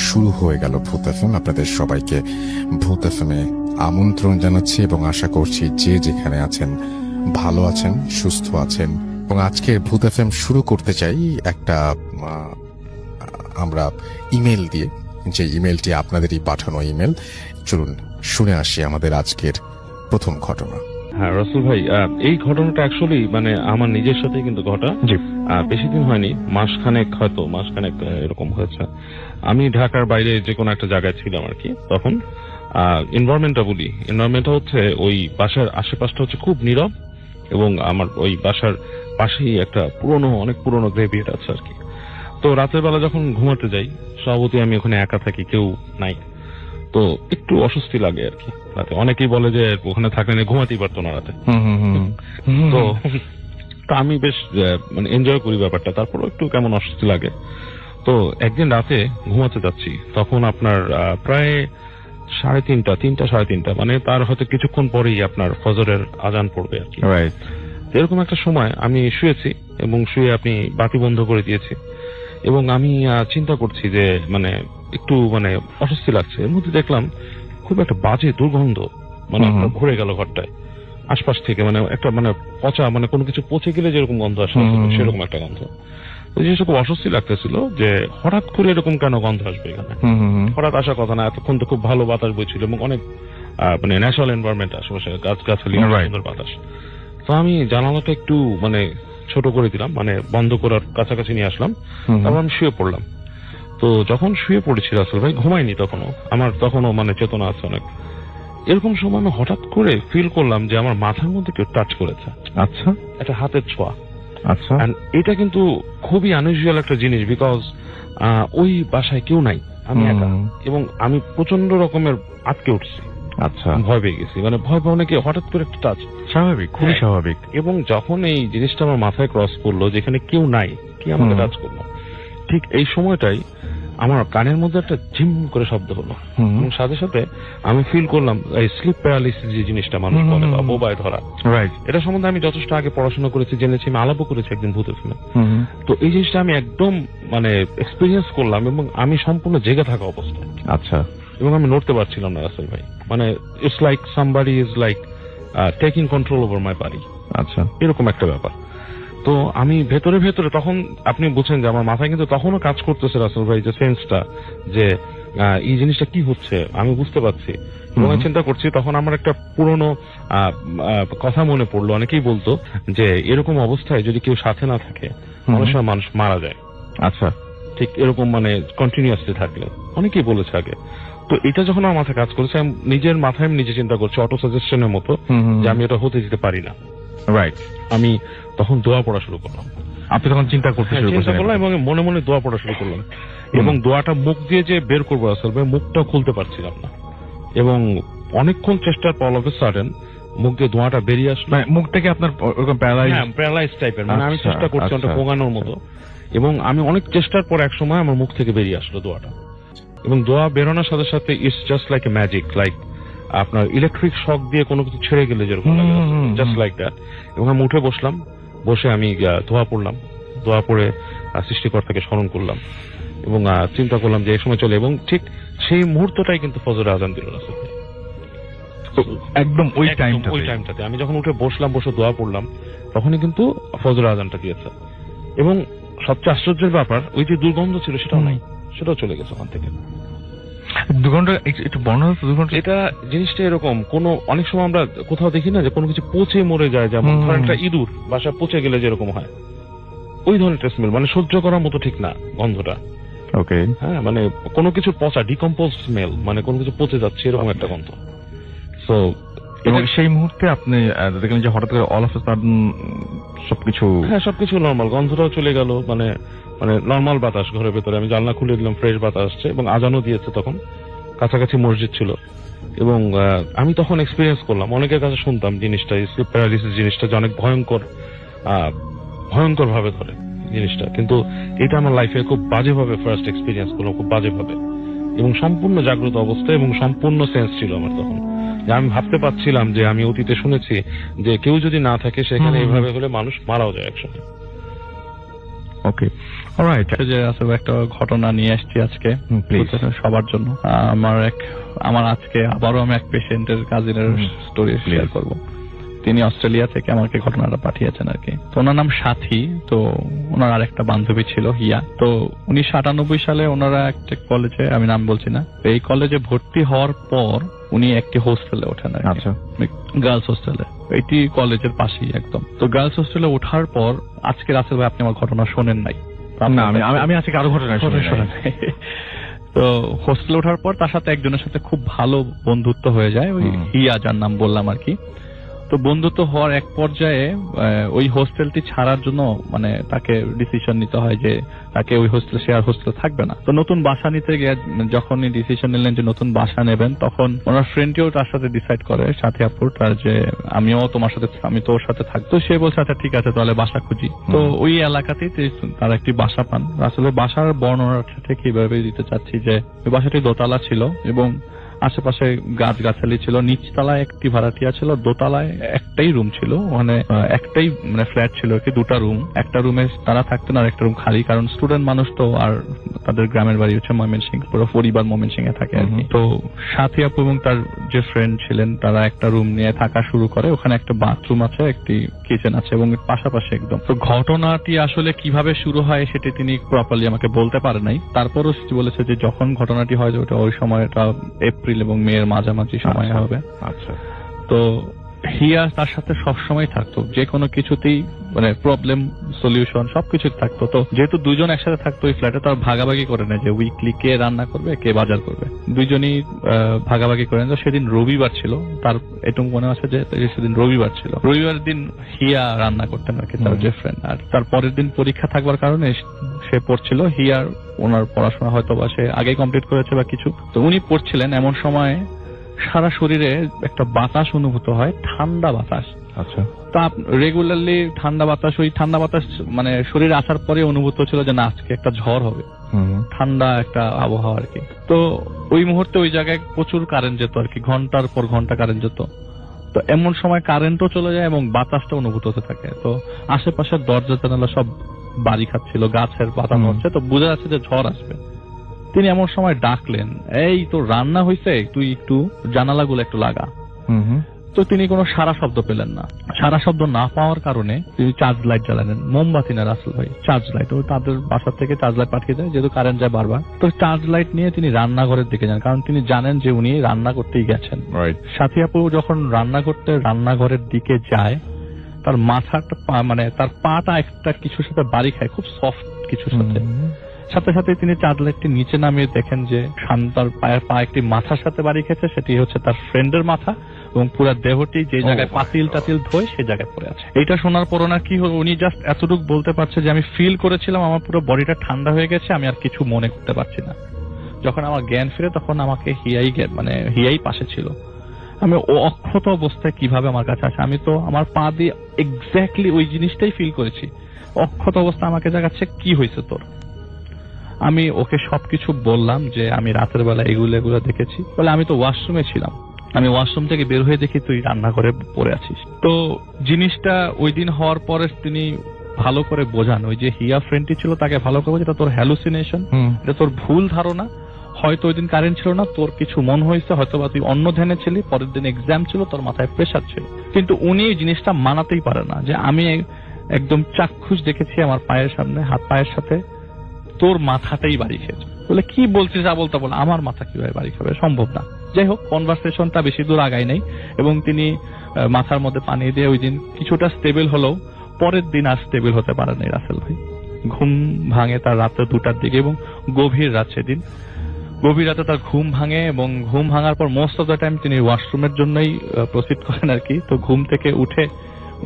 শুরু হয়ে গেল ভূত এফএম। আপনাদের সবাইকে ভূত এফএমে আমন্ত্রণ জানাচ্ছি এবং আশা করছি যে যেখানে আছেন ভালো আছেন, সুস্থ আছেন। এবং আজকে ভূত এফএম শুরু করতে চাই একটা আমরা ইমেল দিয়ে, যে ইমেলটি আপনাদেরই পাঠানো ইমেল। চলুন শুনে আসি আমাদের আজকের প্রথম ঘটনা। হ্যাঁ রাসেল ভাই, এই ঘটনাটা অ্যাকচুয়ালি মানে আমার নিজের সাথেই কিন্তু ঘটা। বেশি দিন হয়নি, মাসখানেক এরকম হয়েছে। আমি ঢাকার বাইরে যে কোনো একটা জায়গায় ছিলাম আর কি। তখন এনভায়রনমেন্টটা হচ্ছে ওই বাসার আশেপাশটা হচ্ছে খুব নীরব, এবং আমার ওই বাসার পাশেই একটা অনেক পুরনো গ্রেভিয়ার্ড আছে আর কি। তো রাতের বেলা যখন ঘুমাতে যাই, স্বভাবতই আমি ওখানে একা থাকি, কেউ নাই, তো একটু অস্বস্তি লাগে আর কি রাতে। অনেকেই বলে যে ওখানে থাকলে ঘুমাতেই পারতো না রাতে। তো আমি বেশ মানে এনজয় করি ব্যাপারটা, তারপর একটু কেমন অস্বস্তি লাগে। তো একদিন রাতে ঘুমাতে যাচ্ছি, তখন আপনার প্রায় 3:30 মানে তার হয়তো কিছুক্ষণ পরেই আপনার ফজরের আজান পড়বে আর কি। এরকম একটা সময় আমি শুয়েছি, এবং শুয়ে আপনি বাতি বন্ধ করে দিয়েছি, এবং আমি চিন্তা করছি যে মানে একটু মানে অস্বস্তি লাগছে। এর মধ্যে দেখলাম খুব একটা বাজে দুর্গন্ধ মানে ঘুরে গেল ঘরটায় আশপাশ থেকে, মানে একটা মানে পচা, মানে কোনো কিছু পচে গেলে যেরকম গন্ধ আসে সেরকম একটা গন্ধ। জিনিসটা খুব অস্বস্তি লাগতেছিল যে হঠাৎ করে এরকম কেন গন্ধ আসবে এখানে, হঠাৎ আসার কথা না। এতক্ষণ তো খুব ভালো বাতাস বইছিল এবং অনেক মানে ন্যাচারাল এনভায়রনমেন্ট আশেপাশে, গাছগাছালি, সুন্দর বাতাস। তো আমি জানালাটা একটু মানে ছোট করে দিলাম, মানে বন্ধ করার কাছাকাছি নিয়ে আসলাম, তারপর আমি শুয়ে পড়লাম। তো যখন শুয়ে পড়েছি রাসেল ভাই, ঘুমাইনি তখনও, আমার তখনও মানে চেতনা আছে অনেক। এরকম সময় আমি হঠাৎ করে ফিল করলাম যে আমার মাথার মধ্যে কেউ টাচ করেছে। আচ্ছা, একটা হাতের ছোঁয়া। আচ্ছা, এটা কিন্তু খুবই আনইউজুয়াল একটা জিনিস, বিকজ ওই বাসায় কেউ নাই, আমি একা, এবং আমি প্রচন্ড রকমের আটকে উঠছি। আচ্ছা, ভয় পেয়ে গেছি, মানে ভয় পাওয়া নাকি হঠাৎ করে একটা টাচ, স্বাভাবিক, খুবই স্বাভাবিক। এবং যখন এই জিনিসটা আমার মাথায় ক্রস করলো যেখানে কেউ নাই, কি আমাকে টাচ করলো, ঠিক এই সময়টাই আমার কানের মধ্যে একটা ঝিম করে শব্দ হলো, এবং সাথে সাথে আমি ফিল করলাম এই স্লিপ প্যারালাইসিস যে জিনিসটা মানুষ বলে বা বোবায় ধরা, এটা সম্বন্ধে আমি যথেষ্ট আগে পড়াশোনা করেছি, জেনেছি, আমি আলাপও করেছি একদিন ভূত এফএমে। তো এই জিনিসটা আমি একদম মানে এক্সপিরিয়েন্স করলাম, এবং আমি সম্পূর্ণ জেগে থাকা অবস্থায়। আচ্ছা, এবং আমি নড়তে পারছিলাম না রাসেল ভাই, মানে it's like somebody is like taking control over my body. আচ্ছা, এরকম একটা ব্যাপার। তো আমি ভেতরে তখন আপনি বুঝছেন যে আমার মাথায় কিন্তু তখনও কাজ করতেছে রাসেল ভাই, যে সেন্সটা যে এই জিনিসটা কি হচ্ছে আমি বুঝতে পারছি, এবং আমি চিন্তা করছি। তখন আমার একটা পুরনো কথা মনে পড়লো, অনেকেই বলতো যে এরকম অবস্থায় যদি কেউ সাথে না থাকে অনেক সময় মানুষ মারা যায়। আচ্ছা, ঠিক এরকম মানে কন্টিনিউয়াসলি থাকলে, অনেকেই বলেছে আগে। তো এটা যখন আমার মাথায় কাজ করেছে, আমি নিজের মাথায় আমি নিজে চিন্তা করছি অটো সাজেশনের মতো, যে আমি এটা হতে দিতে পারি না। রাইট, আমি তখন দোয়া পড়া শুরু করলাম। আপনি তখন চিন্তা করলাম এবং মনে মনে দোয়া পড়া শুরু করলাম, এবং দোয়াটা মুখ দিয়ে যে বের করবো আসলে মুখটা খুলতে পারছিলাম না, এবং অনেকক্ষণ চেষ্টার পর অল অফ এ সাডেন মুখ দিয়ে দোয়াটা বেরিয়ে আসলো। মুখটাকে আপনার প্যারালাইজ টাইপের, মানে আমি চেষ্টা করছি ওটা পোঙানোর মতো, এবং আমি অনেক চেষ্টার পর এক সময় আমার মুখ থেকে বেরিয়ে আসলো দোয়াটা, এবং দোয়া বেরোনোর সাথে সাথে it's just like a magic, like আপনার ইলেকট্রিক শক দিয়ে কোনো কিছু ছেড়ে গেলে যেরকম লাগে, জাস্ট লাইক দ্যাট। এবং আমি উঠে বসলাম, বসে আমি দোয়া পড়লাম, দোয়া পড়ে সৃষ্টিকর্তাকে স্মরণ করলাম, এবং চিন্তা করলাম যে এই সময় চলে, এবং ঠিক সেই মুহূর্তটাই কিন্তু ফজরের আজান দিল রাসূল। একদম ওই টাইমটাতে আমি যখন উঠে বসলাম, বসে দোয়া পড়লাম, তখনই কিন্তু ফজরের আজানটা দিয়েছে। এবং সবচেয়ে আশ্চর্যের ব্যাপার, ওই যে দুর্গন্ধ ছিল সেটাও নাই, সেটাও চলে গেছে ওখান থেকে। একটু বর্ণনা, এটা জিনিসটা এরকম, অনেক সময় আমরা কোথাও দেখি না যে কোনো কিছু পচে মরে যায়, যেমন ধরেন একটা ইঁদুর বাসা পচে গেলে যেরকম হয়, ওই ধরনের স্মেল, মানে সহ্য করার মতো ঠিক না গন্ধটা। ওকে, হ্যাঁ, মানে কোনো কিছু পচা, ডিকম্পোজ স্মেল, মানে কোনো কিছু পচে যাচ্ছে এরকম একটা গন্ধ। সো এবং সেই মুহূর্তে আপনি দেখলেন যে হঠাৎ করে অল অফ আ সাডেন সবকিছু নর্মাল, গন্ধটাও চলে গেল, মানে নর্মাল বাতাস ঘরের ভেতরে। আমি জানলা খুলে দিলাম, ফ্রেশ বাতাস আসছে, এবং আজানও দিয়েছে, তখন কাছাকাছি মসজিদ ছিল। এবং আমি তখন এক্সপিরিয়েন্স করলাম, অনেকের কাছে শুনতাম জিনিসটা, স্লিপ প্যারালাইসিস জিনিসটা যে অনেক ভয়ঙ্কর ভাবে ধরে জিনিসটা, কিন্তু এটা আমার লাইফে খুব বাজেভাবে ফার্স্ট এক্সপিরিয়েন্স করলাম, খুব বাজেভাবে, এবং সম্পূর্ণ জাগ্রত অবস্থা, এবং সম্পূর্ণ সেন্স ছিল আমার তখন, যে আমি ভাবতে পারছিলাম যে আমি অতীতে শুনেছি যে কেউ যদি না থাকে সেখানে এইভাবে হলে মানুষ মারাও যায় একসময়। ওকে, অলরাইট, যে আসলে একটা ঘটনা নিয়ে আসছি আজকে সবার জন্য। আমার আজকে আবারও আমি এক পেশেন্টের কাজিনের স্টোরি শেয়ার করব। তিনি অস্ট্রেলিয়া থেকে আমাকে ঘটনাটা পাঠিয়েছেন আর কি। তো ওনার নাম সাথী। তো ওনার আরেকটা বান্ধবী ছিল হিয়া। তো 1998 সালে ওনারা একটা কলেজে, আমি নাম বলছি না, এই কলেজে ভর্তি হওয়ার পর উনি একটি হোস্টেলে ওঠেন, গার্লস হোস্টেলে। এটি কলেজের পাশেই একদম। তো গার্লস হোস্টেলে ওঠার পর আজকে রাসেল ভাই আপনি আমার ঘটনা শোনেন নাই? আমি আজকে আরো ঘটনা শোনেন। তো হোস্টেলে ওঠার পর তার সাথে একজনের সাথে খুব ভালো বন্ধুত্ব হয়ে যায়, ওই হিয়া যার নাম বললাম আর কি। তো বন্ধুত্ব হওয়ার এক পর্যায়ে ওই হোস্টেলটি ছাড়ার জন্য মানে তাকে ডিসিশন নিতে হয় যে তাকে ওই হোস্টেলে, সে আর হোস্টেলে থাকবে না। তো নতুন বাসা নিতে গিয়ে যখনই ডিসিশন নিলেন যে নতুন বাসা নেবেন, তখন ওনার ফ্রেন্ডটিও তার সাথে ডিসাইড করে, সাথী আপুর, তার যে আমি তোর সাথে থাকতো। সে বলছে আচ্ছা ঠিক আছে তাহলে বাসা খুঁজি। তো ওই এলাকাতেই তার একটি বাসা পান। আসলে বাসার বর্ণনা ঠিক এইভাবে দিতে চাচ্ছি যে ওই বাসাটি দোতলা ছিল এবং আশেপাশে গাছগাছালি ছিল। নিচতলায় একটি ভাড়াটিয়া ছিল, দোতলায় একটাই রুম ছিল, ওখানে একটাই মানে ফ্ল্যাট ছিল আর কি, দুটা রুম। একটা রুমে তারা থাকতেন আর একটা রুম খালি, কারণ স্টুডেন্ট মানুষ তো, আর তাদের গ্রামের বাড়ি হচ্ছে ময়মনসিংহ, পুরো পরিবার ময়মনসিংহে থাকে আর কি। তো সাথী আপু এবং তার যে ফ্রেন্ড ছিলেন তারা একটা রুম নিয়ে থাকা শুরু করে। ওখানে একটা বাথরুম আছে, একটি কিচেন আছে এবং পাশাপাশি একদম। তো ঘটনাটি আসলে কিভাবে শুরু হয় সেটি তিনি প্রপারলি আমাকে বলতে পারে নাই। তারপরও বলেছে যে যখন ঘটনাটি হয় যে ওটা ওই সময়টা এপ্রিল এবং মেয়ের মাঝামাঝি সময় হবে। আচ্ছা। তো হিয়া তার সাথে সবসময় থাকতো, যে কোনো কিছুতেই মানে প্রবলেম সলিউশন সবকিছু থাকতো। তো যেহেতু দুজন একসাথে থাকতো ওই ফ্ল্যাটে, তার ভাগাভাগি করে নেয় যে উইকলি কে রান্না করবে কে বাজার করবে, দুইজনই ভাগাভাগি করে নেয়। সেদিন রবিবার ছিল, তার এটুকু মনে আছে যে সেদিন রবিবার ছিল। রবিবার দিন হিয়া রান্না করতেন আর কি, তার যে ফ্রেন্ড। আর তার পরের দিন পরীক্ষা থাকবার কারণে সে পড়ছিল। হিয়ার ওনার পড়াশোনা হয়তো বা সে আগে কমপ্লিট করেছে বা কিছু, তো উনি পড়ছিলেন। এমন সময় সারা শরীরে একটা বাতাস অনুভূত হয়, ঠান্ডা বাতাস। আচ্ছা। তা রেগুলারলি ঠান্ডা বাতাস, ওই ঠান্ডা বাতাস মানে শরীরে আসার পরে অনুভূত ছিল যে না আজকে একটা ঝড় হবে, ঠান্ডা একটা আবহাওয়া আর কি। তো ওই মুহূর্তে ওই জায়গায় প্রচুর কারেন্ট যেত আর কি, ঘন্টার পর ঘন্টা কারেন্ট যেত। তো এমন সময় কারেন্টও চলে যায় এবং বাতাসটা অনুভূত হতে থাকে। তো আশেপাশের দরজা জানালা সব বাড়ি খাচ্ছিল, গাছের পাতা নড়ছে, তো বোঝা যাচ্ছে যে ঝড় আসবে। তিনি এমন সময় ডাকলেন, এই তো রান্না হয়েছে, তুই একটু জানালাগুলো একটু লাগা। তো তিনি কোনো সারা শব্দ পেলেন না। সারা শব্দ না পাওয়ার কারণে তিনি চার্জ লাইট জ্বালালেন, মোমবাতি না রাসেল ভাই, চার্জ লাইট। ও তাদের বাসা থেকে চার্জ লাইট পাঠিয়ে দেয়, যেহেতু কারেন্ট যায় বারবার। তো চার্জ লাইট নিয়ে তিনি রান্নাঘরের দিকে যান, কারণ তিনি জানেন যে উনি রান্না করতেই গেছেন। সাথী আপু যখন রান্না করতে রান্নাঘরের দিকে যায়, তার মাথাটা মানে তার পাটা একটা কিছুর সাথে বাড়ি খায়, খুব সফট কিছুর সাথে। সাথে সাথে তিনি চার্জ লাইটটি নিচে নামিয়ে দেখেন যে তার পায়ের পা একটি মাথার সাথে বাড়ি খেয়েছে, সেটি হচ্ছে তার ফ্রেন্ডের মাথা, এবং পুরো দেহটি যে জায়গায় পাতিল টাতিল ধোয় সেই জায়গায় পড়ে আছে। এইটা শোনার পর ওনার কি হলো, উনি জাস্ট এতটুকু বলতে পারছে যে আমি ফিল করেছিলাম আমার পুরো বডিটা ঠান্ডা হয়ে গেছে, আমি আর কিছু মনে করতে পারছি না। যখন আমার জ্ঞান ফিরে তখন আমাকে হিয়াই পাশে ছিল। আমি অক্ষত অবস্থায় কিভাবে আমার কাছে আসে, আমি তো আমার পা দিয়ে এক্স্যাক্টলি ওই জিনিসটাই ফিল করেছি। অক্ষত অবস্থা আমাকে জাগাচ্ছে, কি হয়েছে তোর? আমি ওকে সবকিছু বললাম যে আমি রাতের বেলা এগুলো দেখেছি। বলে আমি তো ওয়াশরুমে ছিলাম, আমি ওয়াশরুম থেকে বের হয়ে দেখি তুই রান্নাঘরে পড়ে আছিস। তো জিনিসটা ওই দিন হওয়ার পরে তিনি ভালো করে বোঝান, ওই যে হিয়া ফ্রেন্ডটি ছিল তাকে ভালো করে বোঝান, এটা তোর হ্যালুসিনেশন, এটা তোর ভুল ধারণা। হয়তো ওই দিন কারেন্ট ছিল না, তোর কিছু মন হয়েছে, হয়তো বা তুই অন্য ধ্যানে ছিলি, পরের দিন এক্সাম ছিল, তোর মাথায় প্রেশার ছিল। কিন্তু উনি এই জিনিসটা মানাতেই পারে না যে আমি একদম চাক্ষুষ দেখেছি আমার পায়ের সামনে, হাত পায়ের সাথে তোর মাথাটাই বাড়ি খেয়েছে। বলে কি বলছিস যা বলতে বল, আমার মাথা কিভাবে বাড়ি খাবে, সম্ভব না। যাই হোক, কনভারসেশনটা বেশি দূর আগায় নাই এবং তিনি মাথার মধ্যে পানি দিয়ে ওই দিন কিছুটা স্টেবল হলেও পরের দিন আর স্টেবল হতে পারে নাই রাসেল ভাই। ঘুম ভাঙে তার রাতে 2টার দিকে এবং গভীর রাত, সেদিন গভীর রাতে তার ঘুম ভাঙে এবং ঘুম ভাঙার পর মোস্ট অফ দ্য টাইম তিনি ওয়াশরুমের জন্যই প্রসিড করেন আর কি। তো ঘুম থেকে উঠে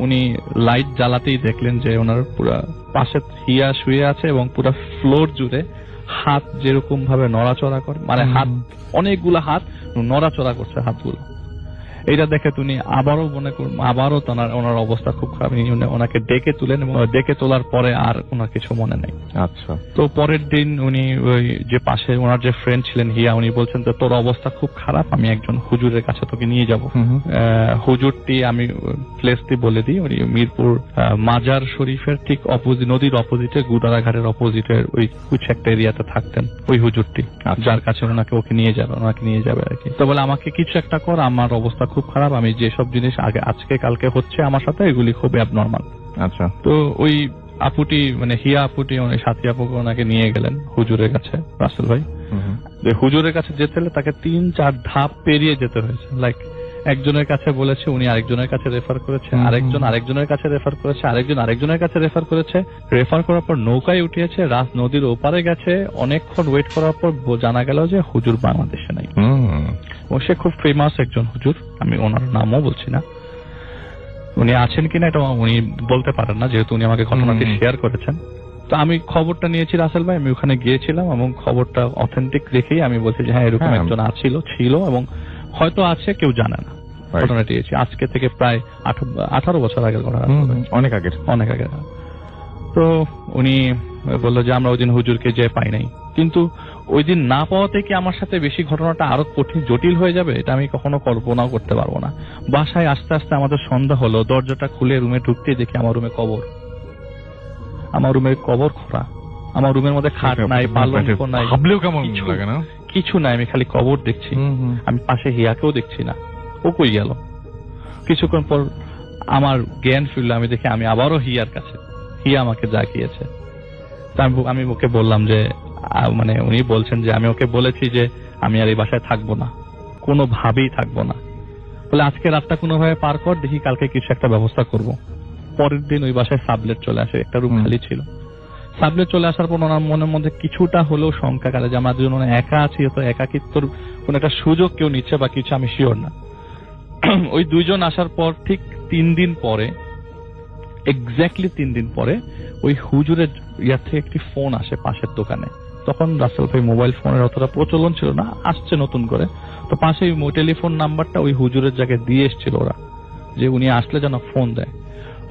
উনি লাইট জ্বালাতেই দেখলেন যে ওনার পুরা পাশে হিয়া শুয়ে আছে এবং পুরা ফ্লোর জুড়ে হাত যেরকম ভাবে নড়াচড়া করে, মানে হাত অনেকগুলো হাত নড়াচড়া করছে হাতগুলো। এইটা দেখে তুমি আবারও মনে করুন আবারও ওনার অবস্থা খুব খারাপ। ওনাকে ডেকে তুলেন এবং ডেকে তোলার পরে আর ওনার কিছু মনে নেই। আচ্ছা। তো পরের দিন উনি ওই যে পাশে ওনার যে ফ্রেন্ড ছিলেন হিয়া, উনি বলছেন যে তোর অবস্থা খুব খারাপ, আমি একজন হুজুরের কাছে তোকে নিয়ে যাব। হুজুরটি আমি প্লেসটি বলে দিই, উনি মিরপুর মাজার শরীফের ঠিক অপোজিট, নদীর অপোজিটে গুদারা ঘাটের অপোজিটে ওই কিছু একটা এরিয়াতে থাকতেন ওই হুজুরটি, যার কাছে ওনাকে নিয়ে যাবে আর কি। তো বলে আমাকে কিছু একটা কর, আমার অবস্থা খুব খারাপ, আমি যেসব জিনিস আজকে কালকে হচ্ছে আমার সাথে এগুলি খুব অ্যাবনর্মাল। আচ্ছা। তো ওই আপুটি মানে হিয়া আপুটি উনি সাথী আপুকে ওনাকে নিয়ে গেলেন হুজুরের কাছে রাসেল ভাই। যে হুজুরের কাছে যেতে হলে তাকে 3-4 ধাপ পেরিয়ে যেতে হয়েছে। লাইক একজনের কাছে বলেছে, উনি আরেকজনের কাছে রেফার করেছে, আরেকজন আরেকজনের কাছে রেফার করেছে, আরেকজন আরেকজনের কাছে রেফার করেছে। রেফার করার পর নৌকায় উঠিয়েছে, নদীর ওপারে গেছে, অনেকক্ষণ ওয়েট করার পর জানা গেল যে হুজুর বাংলাদেশে নাই। ও সে খুব ফেমাস একজন হুজুর, আমি ওনার নামও বলছি না, উনি আছেন কিনা এটা উনি বলতে পারেন না, যেহেতু উনি আমাকে ঘটনাটি শেয়ার করেছেন। তো আমি খবরটা নিয়েছি রাসেল ভাই, আমি ওখানে গিয়েছিলাম এবং খবরটা অথেন্টিক দেখেই আমি বলছি যে হ্যাঁ এরকম একজন ছিল এবং হয়তো আছে, কেউ জানে না। ঘটনাটি আজকে থেকে প্রায় 18 বছর আগের ঘটনা, অনেক আগে। তো উনি বললো যে আমরা ওই দিন হুজুরকে যে পাই নাই, কিন্তু ওই দিন না পাওয়াতে কি আমার সাথে বেশি ঘটনাটা আরো কঠিন জটিল হয়ে যাবে, এটা আমি কখনো কল্পনাও করতে পারবো না। বাসায় আস্তে আস্তে আমাদের সন্ধ্যা হলো, দরজাটা খুলে রুমে ঢুকতে দেখি আমার রুমে কবর, আমার রুমের কবর খোঁড়া, আমার রুমের মধ্যে খাট নাই, পালঙ্ক নাই, ভাবলেও কেমন লাগে না, কিছু নাই, আমি খালি কবর দেখছি। আমি পাশে হিয়াকেও দেখছি না, ও কই গেল। কিছুক্ষণ পর আমার জ্ঞান ফিরল, আমি দেখি আমি আবারও হিয়ার কাছে, হিয়া আমাকে জাগিয়েছে। আমি ওকে বললাম যে মানে উনি বলছেন যে আমি ওকে বলেছি যে আমি আর এই বাসায় থাকবো না, কোনোভাবেই থাকবো না, বলে আজকে রাতটা কোনোভাবে পার কর, দেখি কালকে কিছু একটা ব্যবস্থা করব। পরের দিন ওই বাসায় সাবলেট চলে আসে, একটা রুম খালি ছিল। সাবলেট চলে আসার পর ওনার মনের মধ্যে কিছুটা হলেও শঙ্কা কাটে যে আমার জন্য একা আছি, তো একাকিত্বর কোন একটা সুযোগ কেউ নিচ্ছে বা কিছু, আমি শিওর না। ওই দুইজন আসার পর ঠিক 3 দিন পরে, এক্স্যাক্টলি 3 দিন পরে ওই হুজুরের ইয়ার থেকে একটি ফোন আসে পাশের দোকানে। তখন রাসেল ভাই মোবাইল ফোনের অতটা প্রচলন ছিল না, আসছে নতুন করে। তো পাশে টেলিফোন নাম্বারটা ওই হুজুরের জায়গায় দিয়ে এসেছিল ওরা, যে উনি আসলে যেন ফোন দেয়।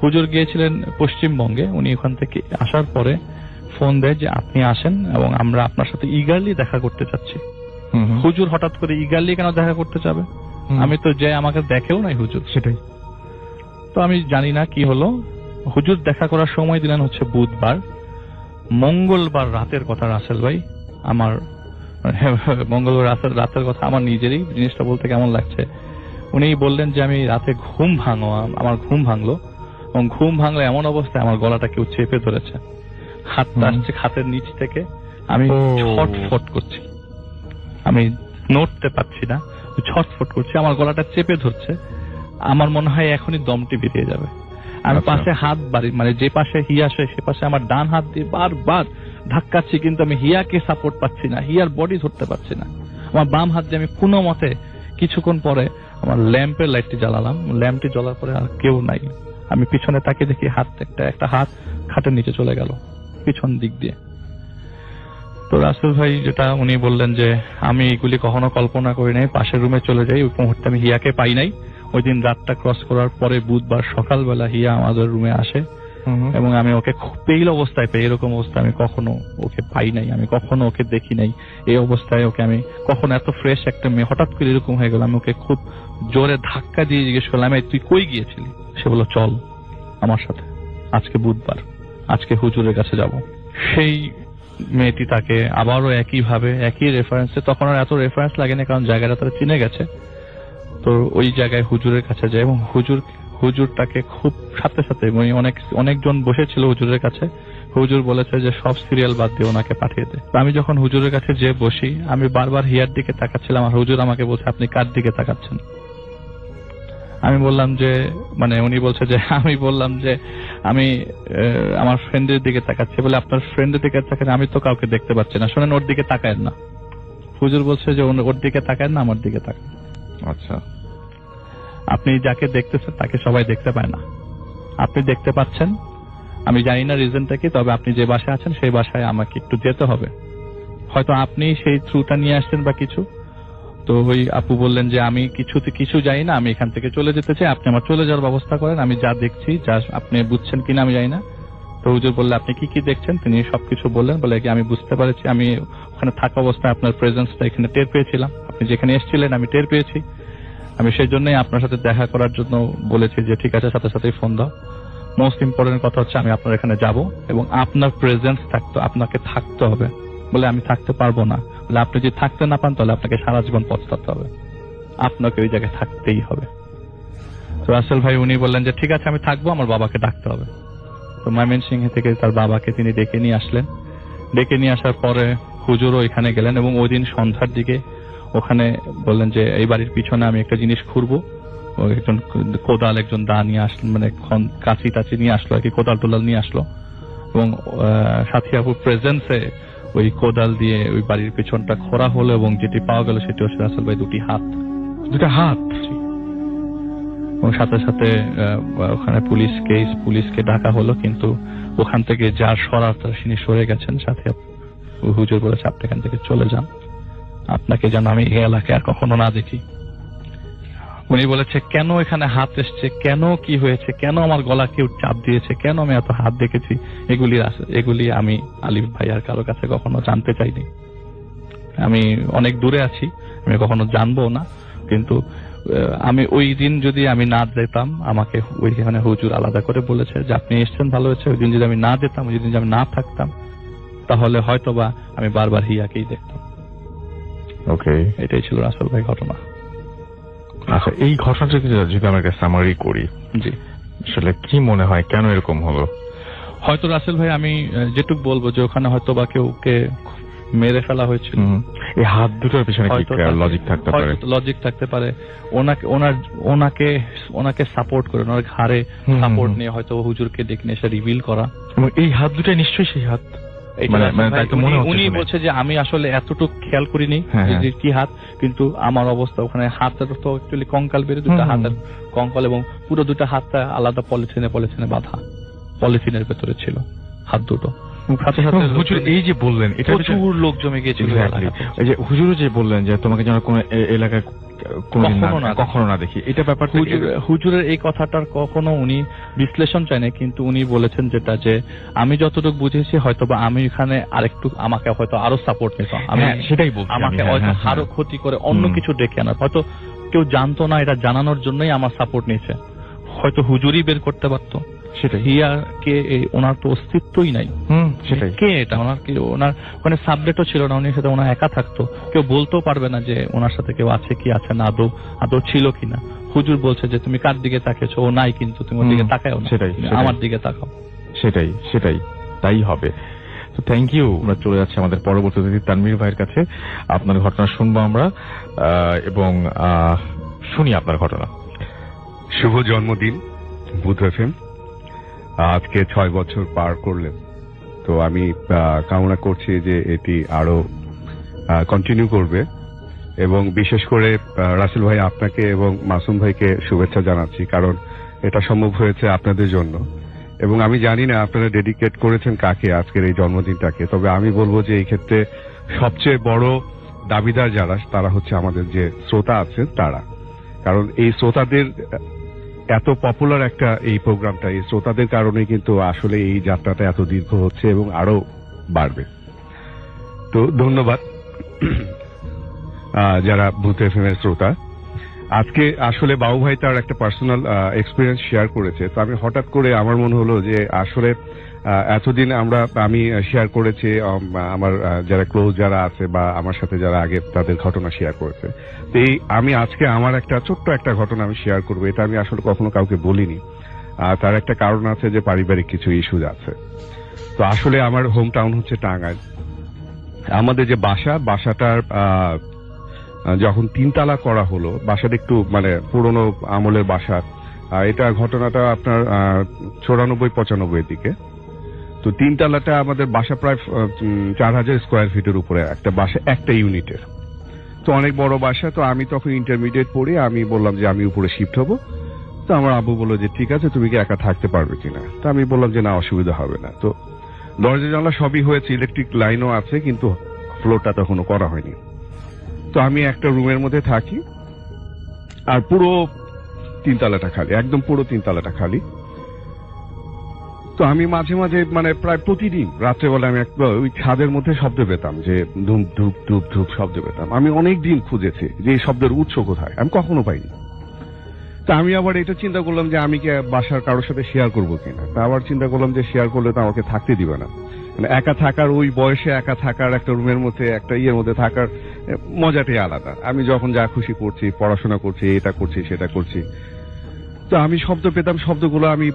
হুজুর গিয়েছিলেন পশ্চিমবঙ্গে, উনি ওখান থেকে আসার পরে ফোন দেয় যে আপনি আসেন এবং আমরা আপনার সাথে ইগারলি দেখা করতে চাচ্ছি। হুজুর হঠাৎ করে ইগারলি কেন দেখা করতে যাবে, আমি তো যে আমাকে দেখেও নাই হুজুর, সেটাই তো আমি জানি না কি হলো। হুজুর দেখা করার সময় দিলেন হচ্ছে বুধবার, মঙ্গলবার রাতের কথা রাসেল ভাই, আমার মঙ্গলবার রাতের কথা আমার নিজেরই জিনিসটা বলতে কেমন লাগছে। উনি বললেন যে আমি রাতে আমার ঘুম ভাঙলো এবং ঘুম ভাঙলে এমন অবস্থায় আমার গলাটা কেউ চেপে ধরেছে, হাতটা আসছে হাতের নিচ থেকে, আমি ছটফট করছি, আমি নড়তে পারছি না, ছটফট করছি, আমার গলাটা চেপে ধরছে, আমার মনে হয় এখনই দমটি বেরিয়ে যাবে। আমি পাশে হাত বাড়ি, মানে যে পাশে হিয়া আসে সে পাশে আমার ডান হাত দিয়ে বারবার ধাক্কাচ্ছি, কিন্তু আমি হিয়াকে সাপোর্ট পাচ্ছি না, হিয়ার বডি ধরতে পারছি না। আমার বাম হাত দিয়ে আমি কোনো মতে, কিছুক্ষণ পরে আমার ল্যাম্পের লাইটটি জ্বালালাম, ল্যাম্পটি জ্বলার পরে আর কেউ নাই। আমি পিছনে তাকিয়ে দেখি একটা হাত খাটের নিচে চলে গেল পিছন দিক দিয়ে। তো রাসেল ভাই যেটা উনি বললেন যে আমি এগুলি কখনো কল্পনা করি নাই, পাশের রুমে চলে যাই, ওই মুহূর্তে আমি হিয়াকে পাই নাই। ওই দিন রাতটা ক্রস করার পরে বুধবার সকালবেলা হিয়া আমাদের রুমে আসে এবং আমি ওকে খুব পেইল অবস্থায় পাই, এরকম অবস্থায় আমি কখনো ওকে পাই নাই, আমি কখনো ওকে দেখি নাই। এই অবস্থায় ওকে আমি কখনো এত ফ্রেশ একটা মেয়ে হঠাৎ করে এরকম হয়ে গেল। আমি ওকে খুব জোরে ধাক্কা দিয়ে জিজ্ঞেস করলাম, তুই কই গিয়েছিলি? সে বলল চল আমার সাথে, আজকে বুধবার, আজকে হুজুরের কাছে যাব। সেই মেয়েটি তাকে আবারও একইভাবে একই রেফারেন্সে, তখন আর এত রেফারেন্স লাগে না কারণ জায়গাটা তারা চিনে গেছে, তো ওই জায়গায় হুজুরের কাছে যায় এবং হুজুর তাকে খুব সাথে সাথে, অনেকজন বসেছিল হুজুরের কাছে, হুজুর বলেছে যে সব সিরিয়াল বাদ দিয়ে ওনাকে পাঠিয়ে দে। আমি যখন হুজুরের কাছে যে বসি, আমি বারবার হিয়ার দিকে তাকাচ্ছিলাম আর হুজুর আমাকে বলছে আপনি কার দিকে তাকাচ্ছেন? আমি বললাম যে উনি বলছে যে, আমি বললাম যে আমি আমার ফ্রেন্ডের দিকে তাকাচ্ছি। বলে আপনার ফ্রেন্ডের দিকে তাকান, আমি তো কাউকে দেখতে পাচ্ছি না। শোনেন, ওর দিকে তাকায়েন না। হুজুর বলছে যে ওর দিকে তাকায়েন না, আমার দিকে তাকান। আচ্ছা, আপনি যাকে দেখতেছেন তাকে সবাই দেখতে পায় না, আপনি দেখতে পাচ্ছেন, আমি জানি না রিজনটা কি, তবে আপনি যে বাসায় আছেন সেই বাসায় আমাকে একটু যেতে হবে, হয়তো আপনি সেই থ্রুটা নিয়ে আসছেন বা কিছু, তো ওই আপু বললেন যে আমি কিছু জানি না, আমি এখান থেকে চলে যেতে চাই, আপনি আমার চলে যাওয়ার ব্যবস্থা করেন, আমি যা দেখছি যা আপনি বুঝছেন কিনা আমি জানি না। তো হুজুর বললে আপনি কি কি দেখছেন, তিনি সবকিছু বললেন। বলে কি আমি বুঝতে পারছি, আমি ওখানে থাকা অবস্থায় আপনার প্রেজেন্সটা এখানে টের পেয়েছিলাম, আপনি যেখানে এসেছিলেন আমি টের পেয়েছি, আমি সেই জন্যই আপনার সাথে দেখা করার জন্য বলেছি যে ঠিক আছে সাথে সাথেই ফোন দাও। মোস্ট ইম্পর্টেন্ট কথা হচ্ছে আমি আপনার এখানে যাব এবং আপনার প্রেজেন্স আপনাকে থাকতে হবে। বলে আমি থাকতে পারবো না। বলে আপনি যদি থাকতে না পান তাহলে আপনাকে সারা জীবন পস্তাতে হবে, আপনাকে ওই জায়গায় থাকতেই হবে। তো রাসেল ভাই উনি বললেন যে ঠিক আছে আমি থাকবো, আমার বাবাকে ডাকতে হবে। তো ময়মনসিংহ থেকে তার বাবাকে তিনি ডেকে নিয়ে আসলেন। ডেকে নিয়ে আসার পরে হুজুরও এখানে গেলেন এবং ওই দিন সন্ধ্যার দিকে ওখানে বললেন যে এই বাড়ির পিছনে আমি একটা জিনিস খুঁড়বো। একজন কোদাল, একজন দা নিয়ে আসলেন, মানে কাঁচি টাচি নিয়ে আসলো আর কি, কোদাল টোদাল নিয়ে আসলো এবং সাথী আপুর প্রেজেন্সে ওই কোদাল দিয়ে ওই বাড়ির পেছনটা খোঁড়া হলো এবং যেটি পাওয়া গেল সেটি হচ্ছে রাসেল ভাই দুটা হাত। এবং সাথে সাথে ওখানে পুলিশকে ডাকা হলো, কিন্তু ওখান থেকে যার সরার তিনি সরে গেছেন। সাথে হুজুর বলেছে আপনি এখান থেকে চলে যান, আপনাকে যেন আমি এই এলাকায় আর কখনো না দেখি। উনি বলেছে কেন এখানে হাত এসছে, কেন কি হয়েছে, কেন আমার গলা কেউ চাপ দিয়েছে, কেন আমি এত হাত দেখেছি, এগুলি আমি আলিফ ভাই আর কারো কাছে কখনো জানতে চাইনি। আমি অনেক দূরে আছি, আমি কখনো জানবো না, কিন্তু আমি ওই দিন যদি আমি না যেতাম, আমাকে ওইখানে হুজুর আলাদা করে বলেছে যে আপনি এসছেন ভালো হয়েছে, ওই দিন যদি আমি না যেতাম, ওই দিন যদি আমি না থাকতাম, তাহলে হয়তোবা আমি বারবার হিয়াকেই দেখতাম। ওকে, এটাই ছিল রাসেল ভাই ঘটনা। আচ্ছা, এই ঘটনাটা যদি আমরা একটা সামারি করি, জি আসলে কি মনে হয় কেন এরকম হলো? হয়তো রাসেল ভাই আমি যেটুক বলবো যে ওখানে হয়তোবা কেউকে মেরে ফেলা হয়েছিল। এই হাত দুটোর পিছনে কি লজিক থাকতে পারে? লজিক থাকতে পারে, ওনাকে সাপোর্ট করে, ওনার ঘাড়ে সাপোর্ট নিয়ে হয়তো হুজুরকে ডেকে নিয়ে এসে রিভিল করা। এবং এই হাত দুটো নিশ্চয়ই সেই হাত। উনি বলছে যে আমি আসলে এতটুকু খেয়াল করিনি যে কি হাত, কিন্তু আমার অবস্থা ওখানে হাতের তো অ্যাকচুয়ালি কঙ্কাল বেরো, দুটো হাতের কঙ্কাল এবং পুরো দুটো হাতটা আলাদা পলিথিনে বাঁধা, পলিথিনের ভেতরে ছিল হাত দুটো। হুজুর এই যে বললেন, এটা প্রচুর লোক জমে গিয়েছিল। হুজুর যে বললেন যে তোমাকে যেন কোন এলাকায় কখনো না দেখি, এটা ব্যাপার হুজুরের এই কথাটার কখনো উনি বিশ্লেষণ চায় না, কিন্তু উনি বলেছেন যেটা যে আমি যতটুকু বুঝেছি হয়তোবা আমি এখানে আরেকটু আমাকে হয়তো আরো সাপোর্ট নিত, আমি সেটাই বলছি, আমাকে হয়তো আরো ক্ষতি করে অন্য কিছু ডেকে আনার, হয়তো কেউ জানতো না, এটা জানানোর জন্যই আমার সাপোর্ট নিয়েছে, হয়তো হুজুরই বের করতে পারতো। সেটা হিয়াকে ওনার তো অস্তিত্বই নাই, সেটাই কে এটা ওনার ওখানে সাবজেক্টও ছিল না, উনি সাথে ওনার একা থাকতো, কেউ বলতেও পারবে না যে ওনার সাথে কেউ আছে কি আছে না, আদৌ ছিল কিনা। হুজুর বলছে যে তুমি কার দিকে তাকিয়েছো, ও নাই, কিন্তু তুমি ওর দিকে তাকাও না, সেটাই আমার দিকে তাকাও। সেটাই তাই হবে। তো থ্যাংক ইউ। আমরা চলে যাচ্ছি আমাদের পরবর্তী অতিথি তানভীর ভাইয়ের কাছে। আপনার ঘটনা শুনবো আমরা এবং শুনি আপনার ঘটনা। শুভ জন্মদিন ভূত এফএম, আজকে 6 বছর পার করলেন, তো আমি কামনা করছি যে এটি আরো কন্টিনিউ করবে এবং বিশেষ করে রাসেল ভাই আপনাকে এবং মাসুম ভাইকে শুভেচ্ছা জানাচ্ছি, কারণ এটা সম্ভব হয়েছে আপনাদের জন্য এবং আমি জানি না আপনারা ডেডিকেট করেছেন কাকে আজকের এই জন্মদিনটাকে, তবে আমি বলবো যে এই ক্ষেত্রে সবচেয়ে বড় দাবিদার যারা, তারা হচ্ছে আমাদের যে শ্রোতা আছেন তারা, কারণ এই শ্রোতাদের এত পপুলার একটা এই প্রোগ্রামটা, এই শ্রোতাদের কারণে কিন্তু আসলে এই যাত্রাটা এত দীর্ঘ হচ্ছে এবং আরো বাড়বে। তো ধন্যবাদ যারা ভূত এফএম এর শ্রোতা। আজকে আসলে বাবু ভাই তার একটা পার্সোনাল এক্সপিরিয়েন্স শেয়ার করেছে, তো আমি হঠাৎ করে আমার মনে হলো যে আসলে এতদিন আমি শেয়ার করেছি আমার যারা ক্লোজ যারা আছে বা আমার সাথে যারা আগে তাদের ঘটনা শেয়ার করেছে, তো আমি আজকে আমার একটা ছোট্ট একটা ঘটনা আমি শেয়ার করবো। এটা আমি আসলে কখনো কাউকে বলিনি, তার একটা কারণ আছে যে পারিবারিক কিছু ইস্যুজ আছে। তো আসলে আমার হোম টাউন হচ্ছে টাঙ্গাইল। আমাদের যে বাসাটার যখন 3 তালা করা হলো, বাসাটা একটু মানে পুরনো আমলের বাসা, এটা ঘটনাটা আপনার 94-95 দিকে। তো 3 তালাটা আমাদের বাসা প্রায় 4000 স্কোয়ার ফিটের উপরে একটা বাসা, একটা ইউনিটের, তো অনেক বড় বাসা। তো আমি তখন ইন্টারমিডিয়েট পড়ি, আমি বললাম যে আমি উপরে শিফট হবো। তো আমার আব্বু বললো যে ঠিক আছে, তুমি কি একা থাকতে পারবে কিনা। তো আমি বললাম যে না, অসুবিধা হবে না। তো দরজা জানলা সবই হয়েছে, ইলেকট্রিক লাইনও আছে, কিন্তু ফ্লোরটা তখনও করা হয়নি। তো আমি একটা রুমের মধ্যে থাকি, আর পুরো 3 তলাটা খালি, একদম পুরো 3 তলাটা খালি। তো আমি মাঝে মাঝে মানে প্রায় প্রতিদিন রাত্রেবেলা আমি একটা ওই ছাদের মধ্যে শব্দ পেতাম, যে ধুম ধুপ ধুপ ধুপ শব্দ পেতাম। আমি অনেক দিন খুঁজেছি যে এই শব্দের উৎস কোথায়, আমি কখনো পাইনি। তা আমি আবার এটা চিন্তা করলাম যে আমি কি বাসার কারোর সাথে শেয়ার করবো কিনা। তা আবার চিন্তা করলাম যে শেয়ার করলে তো আমাকে থাকতে দিবে না, মানে একা থাকার, ওই বয়সে একা থাকার, একটা রুমের মধ্যে একটা ইয়ের মধ্যে থাকার মজাটাই আলাদা। আমি যখন যা খুশি করছি, পড়াশোনা করছি, এটা করছি সেটা করছি। তো আমি শব্দ পেতাম, শব্দগুলো আমি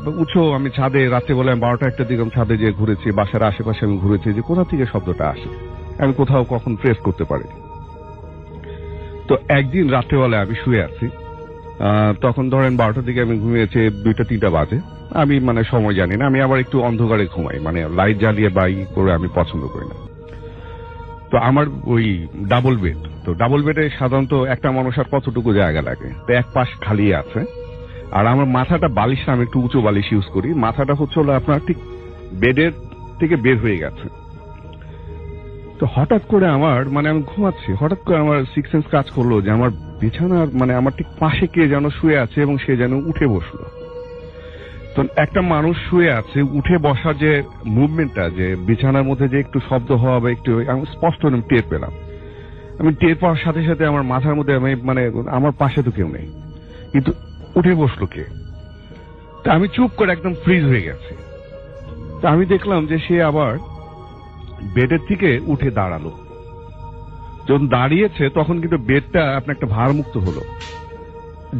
আমি ছাদে রাত্রেবেলা 12টা-1টার দিকে ছাদে যে ঘুরেছি, বাসার আশেপাশে আমি ঘুরেছি যে কোথা থেকে শব্দটা আসে, আমি কোথাও কখন ট্রেস করতে পারি। তো একদিন রাত্রেবেলা আমি শুয়ে আছি, তখন ধরেন 12টার দিকে আমি ঘুমিয়েছি, 2টা-3টা বাজে। আমি মানে সময় জানি না, আমি আবার একটু অন্ধকারে ঘুমাই, মানে লাইট জ্বালিয়ে বা ই করে আমি পছন্দ করি না। তো আমার ওই ডাবল বেড, তো ডাবল বেডে সাধারণত একটা মানুষ আর কতটুকু জায়গা লাগে, তো এক পাশ খালি আছে। আর আমার মাথাটা বালিশটা আমি একটু উঁচু বালিশ ইউজ করি, মাথাটা হচ্ছে আপনার ঠিক বেডের থেকে বের হয়ে গেছে। তো হঠাৎ করে আমার মানে আমি ঘুমাচ্ছি, হঠাৎ করে আমার সিক্স সেন্স কাজ করলো যে আমার বিছানার মানে আমার ঠিক পাশে কে যেন শুয়ে আছে এবং সে যেন উঠে বসলো। তো একটা মানুষ শুয়ে আছে, উঠে বসার যে মুভমেন্টটা, যে বিছানার মধ্যে যে একটু শব্দ হওয়া বা একটু, আমি স্পষ্ট টের পেলাম। আমি টের পাওয়ার সাথে সাথে আমার মাথার মধ্যে আমি মানে আমার পাশে তো কেউ নেই, কিন্তু উঠে বসলো কে। তা আমি চুপ করে একদম ফ্রিজ হয়ে গেছে। তা আমি দেখলাম যে সে আবার বেডের থেকে উঠে দাঁড়ালো। যখন দাঁড়িয়েছে তখন কিন্তু বেডটা আপনার একটা ভারমুক্ত হলো,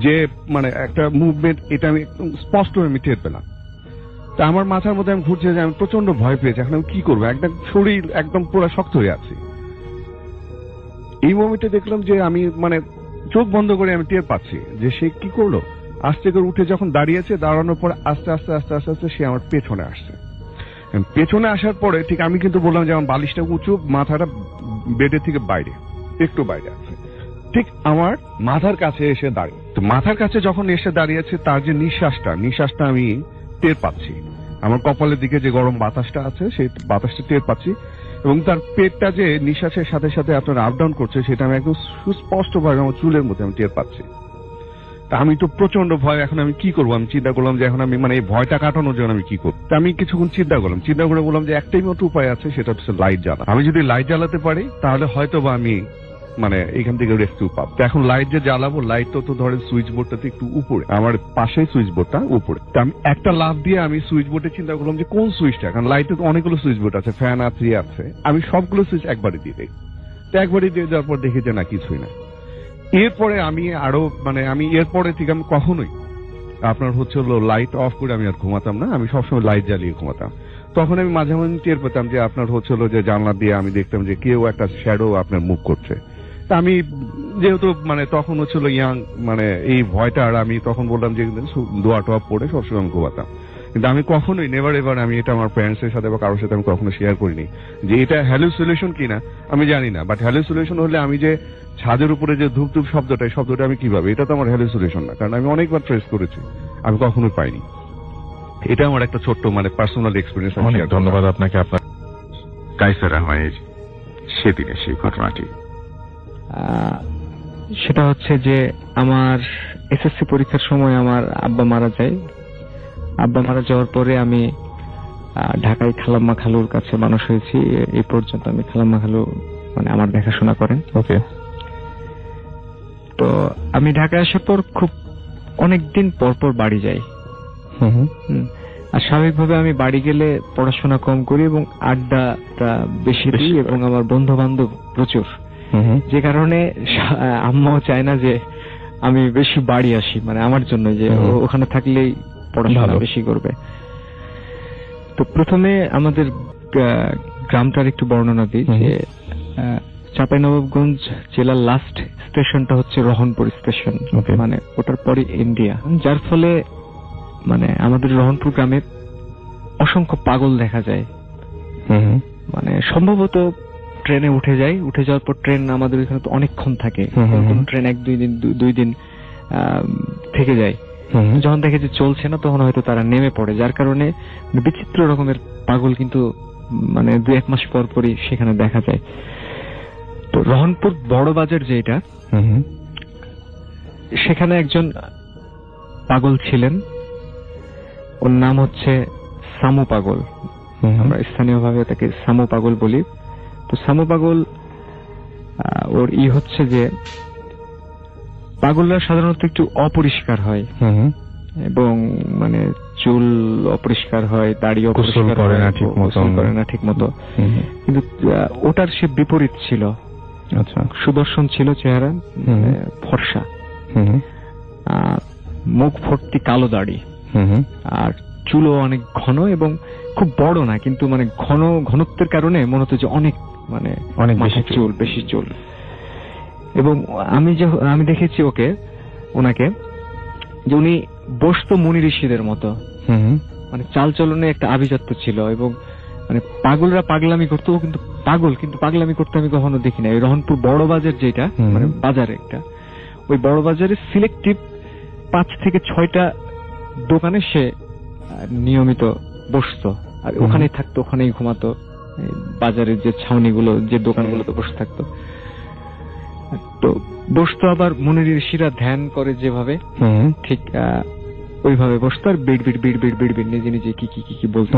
যে মানে একটা মুভমেন্ট, এটা আমি একদম স্পষ্ট আমি টের পেলাম। তা আমার মাথার মধ্যে আমি ঘুরছে যে আমি প্রচন্ড ভয় পেয়েছি, এখন আমি কি করবো, একদম শরীর একদম পুরো শক্ত হয়ে আছে। এই মোমেন্টে দেখলাম যে আমি মানে চোখ বন্ধ করে আমি টের পাচ্ছি যে সে কি করলো, আস্তে করে উঠে যখন দাঁড়িয়েছে, দাঁড়ানোর পর আস্তে আস্তে আস্তে আস্তে আস্তে সে আমার পেছনে আসছে। পেছনে আসার পরে ঠিক আমি কিন্তু বললাম যে আমার বালিশটা উঁচু, মাথাটা বেডের থেকে বাইরে, একটু বাইরে আছে, ঠিক আমার মাথার কাছে এসে দাঁড়িয়ে। তো মাথার কাছে যখন এসে দাঁড়িয়েছে, তার যে নিঃশ্বাসটা আমি টের পাচ্ছি। আমার কপালের দিকে যে গরম বাতাসটা আছে, সেই বাতাসটা টের পাচ্ছি, এবং তার পেটটা যে নিঃশ্বাসের সাথে সাথে আপনার আপ ডাউন করছে, সেটা আমি একদম সুস্পষ্ট ভাবে আমার চুলের মধ্যে আমি টের পাচ্ছি। তা আমি তো প্রচন্ড ভয়, এখন আমি কি করবো, আমি চিন্তা করলাম যে এখন আমি মানে এই ভয়টা কাটানোর জন্য আমি কি করবো। আমি কিছুক্ষণ চিন্তা করে বললাম যে একটাই মতো উপায় আছে, সেটা হচ্ছে লাইট জ্বালা। আমি যদি লাইট জ্বালাতে পারি তাহলে হয়তো বা আমি মানে এখান থেকে রেস্কিউ পাবো। এখন লাইট যে জ্বালাবো, লাইট তো ধরেন সুইচ বোর্ডটাতে একটু উপরে, আমার পাশে সুইচ বোর্ডটা উপরে। তা আমি একটা লাফ দিয়ে আমি সুইচ বোর্ডে চিন্তা করলাম যে কোন সুইচটা, কারণ লাইটে তো অনেকগুলো সুইচ বোর্ড আছে, ফ্যান আর 3 আছে, আমি সবগুলো সুইচ একবারে দিয়ে দিই। তো একবারে দিয়ে দেওয়ার পর দেখি যে না, কিছুই না। এরপরে আমি আরো মানে আমি এরপরে থেকে আমি কখনোই আপনার হচ্ছে লাইট অফ করে আমি আর ঘুমাতাম না, আমি সবসময় লাইট জ্বালিয়ে ঘুমাতাম। তখন আমি মাঝে মাঝে টের পেতাম যে আপনার হচ্ছে যে জানলা দিয়ে আমি দেখতাম যে কেউ একটা শ্যাডো আপনার মুভ করছে। তা আমি যেহেতু মানে তখন হচ্ছিল ইয়াং, মানে এই ভয়টা, আর আমি তখন বললাম যে দোয়া টোয়া পড়ে সবসময় আমি ঘুমাতাম। কিন্তু আমি কখনোই নেভার এভার আমি এটা আমার প্যারেন্টস এর সাথে বা কারোর সাথে আমি কখনো শেয়ার করিনি যে এটা হ্যালুসিনেশন কিনা, আমি জানি না। বাট হ্যালুসিনেশন হলে আমি যে ছাদের উপরে যে ধূপ ধূপ শব্দটা আমি কিভাবে, এটা তো আমার হ্যালুসিনেশন না, কারণ আমি অনেকবার ট্রেস করেছি, আমি কখনোই পাইনি। এটা আমার একটা ছোট্ট মানে পার্সোনাল এক্সপিরিয়েন্স। অনেক ধন্যবাদ আপনাকে। আপনার কাইসার আহমেদ, সেদিনের সেই ঘটনাটি। সেটা হচ্ছে যে আমার এসএসসি পরীক্ষার সময় আমার আব্বা মারা যায়। আব্বা মারা যাওয়ার পরে আমি ঢাকায় খালাম্মা খালুর কাছে মানুষ হয়েছি। এই পর্যন্ত আমি খালাম্মা খালু মানে আমার দেখাশোনা করেন। ওকে। তো আমি ঢাকায় আসার পর খুব অনেকদিন পর পর বাড়ি যাই। আর স্বাভাবিকভাবে আমি বাড়ি গেলে পড়াশোনা কম করি এবং আড্ডাটা বেশি দিই, এবং আমার বন্ধু বান্ধব প্রচুর, যে কারণে আম্মাও চায় না যে আমি বেশি বাড়ি আসি, মানে আমার জন্য যে ওখানে থাকলেই পড়াশোনা বেশি করবে। তো প্রথমে আমাদের গ্রামটার একটু বর্ণনা দিই যে চাঁপাইনবাবগঞ্জ জেলার লাস্ট স্টেশনটা হচ্ছে রহনপুর স্টেশন, মানে ওটার পরে ইন্ডিয়া, যার ফলে মানে আমাদের রহনপুর গ্রামে অসংখ্য পাগল দেখা যায়। মানে সম্ভবত ট্রেনে উঠে যাওয়ার পর ট্রেন আমাদের এখানে তো অনেকক্ষণ থাকে, কোন ট্রেন 1-2 দিন থেকে যায়। যখন দেখে যে চলছে না, তখন হয়তো তারা নেমে পড়ে, যার কারণে বিচিত্র রকমের পাগল কিন্তু মানে 2-1 মাস পর পরই সেখানে দেখা যায়। তো রহনপুর বড় বাজার যেটা, সেখানে একজন পাগল ছিলেন, ওর নাম হচ্ছে সামু পাগল। আমরা স্থানীয়ভাবে তাকে সামু পাগল বলি। তো সামু পাগল, ওর হচ্ছে যে পাগলরা সাধারণত একটু অপরিষ্কার হয় এবং মানে চুল অপরিষ্কার হয়, দাড়ি অপরিষ্কার করে না ঠিক মতো। কিন্তু ওটার সে বিপরীত ছিল। আচ্ছা, সুদর্শন ছিল চেহারা, ফর্সা, মুখ ভর্তি কালো দাড়ি, আর চুলও অনেক ঘন এবং খুব বড় না, কিন্তু মানে ঘনত্বের কারণে মনে হতো যে অনেক বেশি চুল। এবং আমি দেখেছি ওনাকে যে উনি বসতো মুনি ঋষিদের মতো, মানে চালচলনে একটা আভিজাত্য ছিল। এবং মানে পাগলরা পাগলামি করতো, কিন্তু পাগলামি করতে আমি কখনো দেখি না। রহনপুর বড় বাজার যেটা, মানে বাজার একটা, ওই বড় বাজারে সিলেক্টিভ 5 থেকে 6টা দোকানে সে নিয়মিত বসতো, আর ওখানেই থাকতো, ওখানেই ঘুমাতো। বাজারের যে ছাউনিগুলো, যে দোকানগুলোতে বসে থাকতো, তো বসতো। আবার মুনি ঋষিরা ধ্যান করে যেভাবে, ঠিক ওইভাবে বসতো, আর বিড় নিজে নিজে কি বলতো।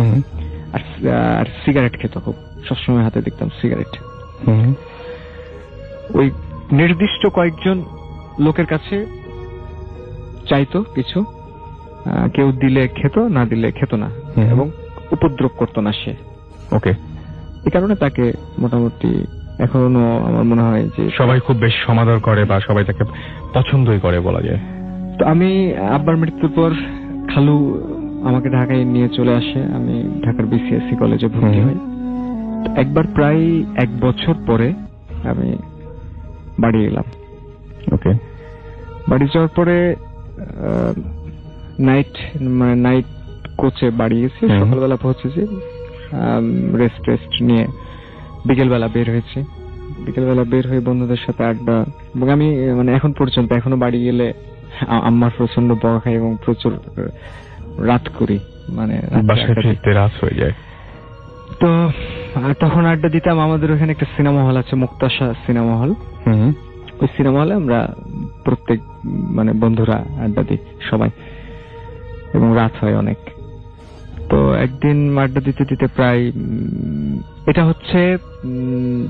আর সিগারেট খেত খুব, সবসময় হাতে দেখতাম সিগারেট। ওই নির্দিষ্ট কয়েকজন লোকের কাছে চাইতো কিছু, কেউ দিলে খেত, না দিলে খেত না, এবং উপদ্রব করতো না সে। ওকে, এই কারণে তাকে মোটামুটি এখনো আমার মনে হয় যে সবাই খুব বেশ সমাদর করে বা সবাই তাকে পছন্দই করে বলা যায়। তো আমি আব্বার মৃত্যুর পর খালু আমাকে ঢাকায় নিয়ে চলে আসে, আমি ঢাকার বিসিএসসি কলেজে ভর্তি হই। একবার প্রায় 1 বছর পরে আমি বাড়ি এলাম। ওকে, বাড়ি যাওয়ার পরে নাইট কোচে বাড়ি গেছি, সকালবেলা পৌঁছেছি, রেস্ট নিয়ে বিকেলবেলা বের হয়েছি। বিকেলবেলা বের হয়ে বন্ধুদের সাথে আড্ডা, এবং আমি মানে এখন পর্যন্ত এখনো বাড়ি গেলে আম্মার প্রচন্ড বকা খাই এবং প্রচুর রাত করি, মানে রাত হয়ে যায়। তো তখন আড্ডা দিতাম। আমাদের ওখানে একটা সিনেমা হল আছে, মুক্তাশা সিনেমা হল। ওই সিনেমা হলে আমরা প্রত্যেক মানে বন্ধুরা আড্ডা দিই সবাই, এবং রাত হয় অনেক। তো একদিন আড্ডা দিতে দিতে প্রায়, এটা হচ্ছে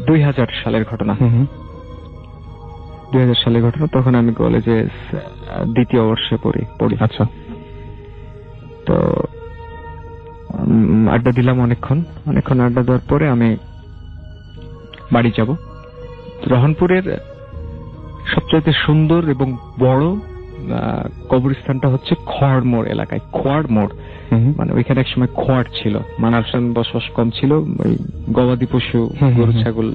2000 সালের ঘটনা। 2000 সালের ঘটনা। তখন আমি কলেজে 2য় বর্ষে পড়ি। আচ্ছা, তো আড্ডা দিলাম অনেকক্ষণ আড্ডা দেওয়ার পরে আমি বাড়ি যাব। রহনপুরের সবচেয়ে সুন্দর এবং বড় কবরস্থানটা হচ্ছে খোয়াড় এলাকায়। খোয়াড়, মানে ওইখানে এক সময় খোয়াড় ছিল, মানুষজন বসবাস কম ছিল, ওই গবাদি পশু, গরু ছাগল,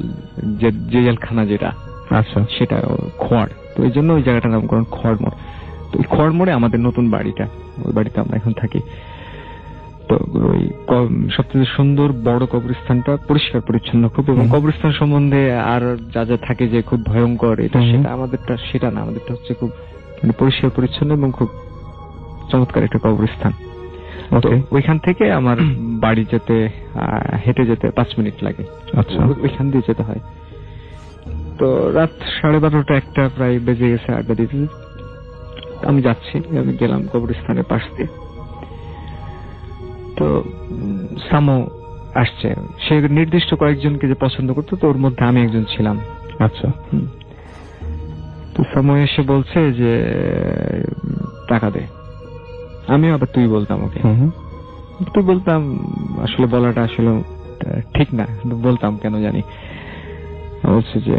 যে জেলখানা যেটা, আচ্ছা, সেটা খোয়াড়। তো এই জন্য ওই জায়গাটার নামকরণ খোয়াড়। তো ওই খোয়াড় আমাদের নতুন বাড়িটা, ওই বাড়িতে আমরা এখন থাকি। তো ওই সবচেয়ে সুন্দর বড় কবরস্থানটা পরিষ্কার পরিচ্ছন্ন খুব, এবং কবরস্থান সম্বন্ধে আর যা যা থাকে যে খুব ভয়ঙ্কর এটা সেটা, আমাদেরটা সেটা না। আমাদেরটা হচ্ছে খুব মানে পরিষ্কার পরিচ্ছন্ন এবং খুব চমৎকার একটা কবরস্থান। তো ওইখান থেকে আমার বাড়ি যেতে হেঁটে যেতে 5 মিনিট লাগে। আচ্ছা, ওইখান দিয়ে যেতে হয়। তো রাত 12:30-1টা প্রায় বেজে গেছে আড্ডা দিতে। আমি যাচ্ছি, আমি গেলাম কবরস্থানের পাশ দিয়ে। তো সামো আসছে, সে নির্দিষ্ট কয়েকজনকে যে পছন্দ করতো, তো ওর মধ্যে আমি একজন ছিলাম। আচ্ছা, তো সামো এসে বলছে যে টাকা দে। আমি আবার তুই বলতাম ওকে, তুই বলতাম, আসলে বলাটা আসলে ঠিক না, বলতাম কেন জানি। বলছে যে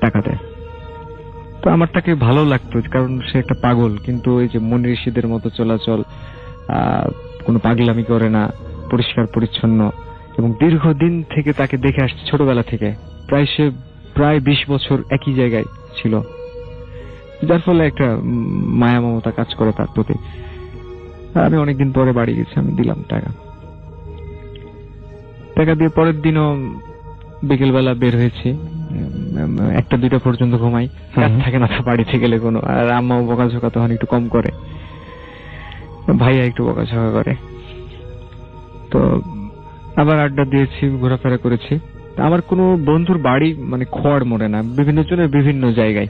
টাকা দে। তো আমার তাকে ভালো লাগতো, কারণ সে একটা পাগল, কিন্তু ওই যে মুনি ঋষিদের মতো চলাচল, কোনো পাগলামি করে না, পরিষ্কার পরিচ্ছন্ন, এবং দীর্ঘদিন থেকে তাকে দেখে আসছে, ছোটবেলা থেকে। প্রায় 20 বছর একই জায়গায় ছিল, যার ফলে একটা মায়া মমতা কাজ করে তার প্রতি। আমি অনেকদিন পরে বাড়ি গেছি, আমি দিলাম টাকা দিয়ে। পরের দিনও বিকেলবেলা বের হয়েছি, 1টা-2টা পর্যন্ত ঘুমাই, কাজ থাকে না বাড়িতে গেলে কোনো। আর আম্মাও বকাঝকা তখন একটু কম করে, ভাইয়া একটু বকাঝকা করে। তো আবার আড্ডা দিয়েছি, ঘোরাফেরা করেছি। আমার কোনো বন্ধুর বাড়ি মানে খোয়াড় মোড়ে না, বিভিন্ন জনের বিভিন্ন জায়গায়।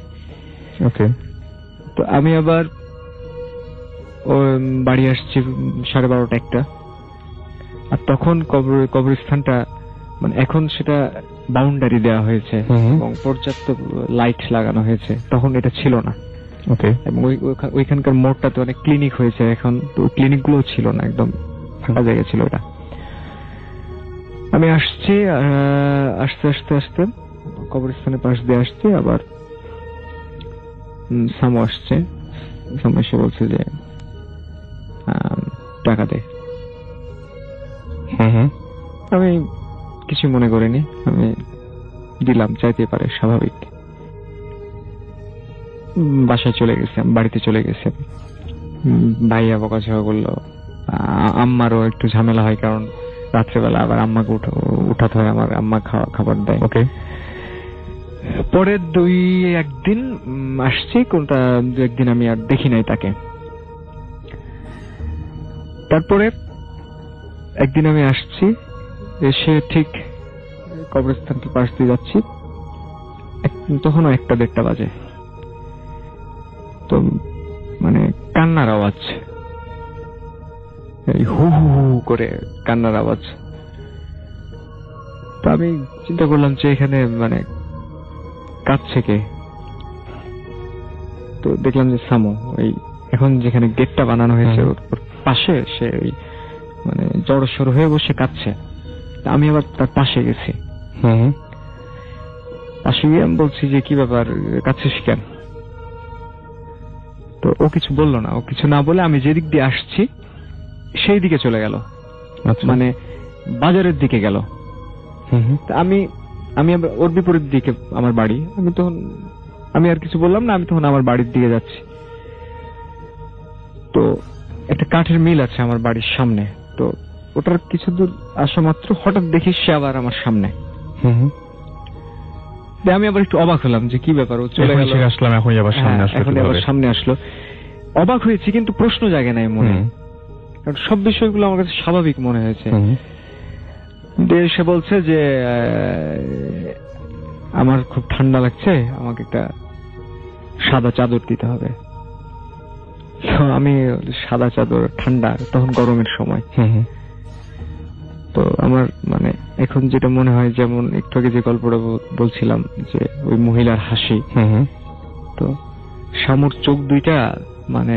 ওকে। তো আমি আবার বাড়ি আসছি 12:30 একটা, আর তখন কবরস্থানটা মানে এখন সেটা বাউন্ডারি দেওয়া হয়েছে এবং পর্যাপ্ত লাইট লাগানো হয়েছে, তখন এটা ছিল না। ওকে। এবং ওইখানকার মোড়টাতে অনেক ক্লিনিক হয়েছে এখন, তো ক্লিনিক গুলো ছিল না, একদম ফাঁকা জায়গা ছিল ওটা। আমি আসছি, আস্তে আস্তে আস্তে কবরস্থানের পাশ দিয়ে আসছি, আবার সামু আসছে। সামু এসে বলছে যে টাকা দে। আমি কিছু মনে করিনি, আমি দিলাম, চাইতে পারে, স্বাভাবিক। বাসায় চলে গেছি, বাড়িতে চলে গেছি। ভাইয়া বকাঝকা করলো, আম্মারও একটু ঝামেলা হয়, কারণ রাত্রেবেলা আবার আম্মাকে উঠাতে হয়, আমার আম্মা খাবার দেয়। ওকে। পরে 2-1 দিন আসছি, কোনটা 2-1 দিন আমি আর দেখি নাই তাকে। তারপরে একদিন আমি আসছি, এসে ঠিক কবরস্থানকে পাশ দিয়ে যাচ্ছি, তখনও 1-1:30 বাজে। তো মানে কান্নার আওয়াজ, হু হু হু করে কান্নার আওয়াজ। তো আমি চিন্তা করলাম যে এখানে মানে কাঁদছে কে। তো দেখলাম যে সামু, ওই এখন যেখানে গেটটা বানানো হয়েছে ওর পাশে সে ওই মানে জড়সড় হয়ে বসে কাঁদছে। আমি আবার তার পাশে গেছি। পাশে গিয়ে আমি বলছি যে কি ব্যাপার, কাঁদছিস কেন? তো ও কিছু বললো না, ও কিছু না বলে আমি যেদিক দিয়ে আসছি সেই দিকে চলে গেল, মানে বাজারের দিকে গেল। আমি আবার ওর বিপরীত দিকে আমার বাড়ি। আমি আর কিছু বললাম না, আমি তখন আমার বাড়ির দিকে যাচ্ছি। তো একটা কাঠের মিল আছে আমার বাড়ির সামনে, তো ওটার কিছু দূর আসা মাত্র হঠাৎ দেখি সে আবার আমার সামনে। আমি আবার একটু অবাক হলাম যে কি ব্যাপার, ও চলে গেল, আসলাম এখন আবার সামনে আসলো। অবাক হয়েছি, কিন্তু প্রশ্ন জাগে নাই মনে, কারণ সব বিষয়গুলো আমার কাছে স্বাভাবিক মনে হয়েছে। সে বলছে যে আমার খুব ঠান্ডা লাগছে, আমাকে একটা সাদা চাদর দিতে হবে। আমি সাদা চাদর, ঠান্ডা, তখন গরমের সময়। তো আমার মানে এখন যেটা মনে হয়, যেমন একটু আগে যে গল্পটা বলছিলাম যে ওই মহিলার হাসি, তো শামুর চোখ দুইটা মানে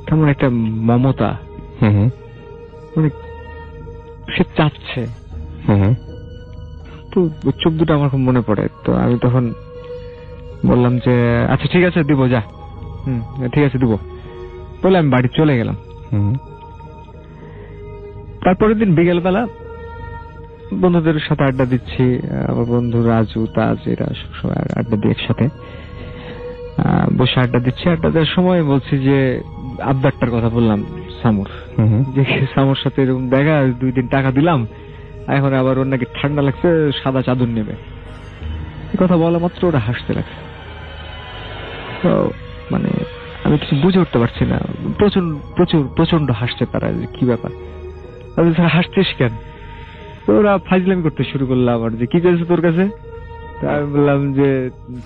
কেমন একটা মমতা, মানে সে চাচ্ছে। তো চোখ দুটো আমার খুব মনে পড়ে। তো আমি তখন বললাম যে আচ্ছা ঠিক আছে, দিব, যা। ঠিক আছে, দিব বলে আমি বাড়ি চলে গেলাম। তারপরের দিন বিকেল বেলা বন্ধুদের সাথে আড্ডা দিচ্ছি, আমার বন্ধু রাজু, তাজ, এরা সবসময় আড্ডা দিই একসাথে, বসে আড্ডা দিচ্ছি। আড্ডা দেওয়ার সময় বলছি যে আবদারটার কথা বললাম সামুর, যে সামুর সাথে এরকম দেখা, 2 দিন টাকা দিলাম, এখন আবার ওর নাকি ঠান্ডা লাগছে, সাদা চাদর নেবে। কথা বলা মাত্র ওরা হাসতে লাগছে। তো মানে আমি কিছু বুঝে উঠতে পারছি না, প্রচন্ড হাসছে তারা, কি ব্যাপার, হাসছিস কেন? তো ওরা ফাজলামি করতে শুরু করলো আবার, যে কি করেছে তোর কাছে? আমি বললাম যে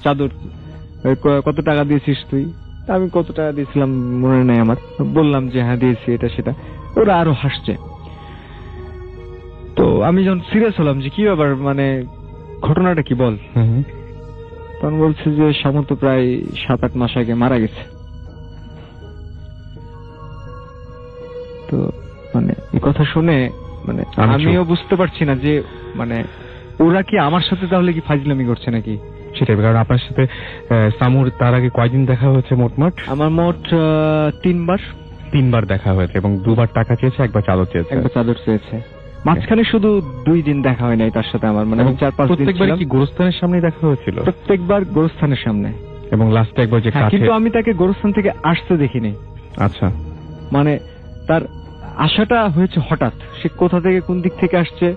চাদর, কত টাকা দিয়েছিস তুই? আমি কত টাকা দিয়েছিলাম মনে নাই আমার, বললাম যে হ্যাঁ দিয়েছি, এটা সেটা। ওরা আরো হাসছে। তো আমি যখন সিরিয়াস হলাম যে কি ব্যাপার, মানে ঘটনাটা কি বল, তখন বলছে যে শামু তো প্রায় 7-8 মাস আগে মারা গেছে। তো মানে এই কথা শুনে মানে আমিও বুঝতে পারছি না যে মানে ওরা কি আমার সাথে তাহলে কি ফাজলামি করছে নাকি। সেটাই, কারণ আপনার সাথে সামুর তার আগে কয়দিন দেখা হয়েছে? মোট আমার মোট 3বার দেখা হয়েছে, এবং 2বার টাকা চেয়েছে, 1বার চাদর চেয়েছে। মাঝখানে শুধু 2 দিন দেখা হয় নাই তার সাথে আমার, মানে 4-5 দিন। প্রত্যেকবার কি গোরস্থানের সামনে দেখা হয়েছিল? প্রত্যেকবার গোরস্থানের সামনে, এবং লাস্টে একবার যে কাছে। কিন্তু আমি তাকে গোরস্থান থেকে আসতে দেখিনি। আচ্ছা, মানে তার আশাটা হয়েছে হঠাৎ, সে কোথা থেকে কোন দিক থেকে আসছে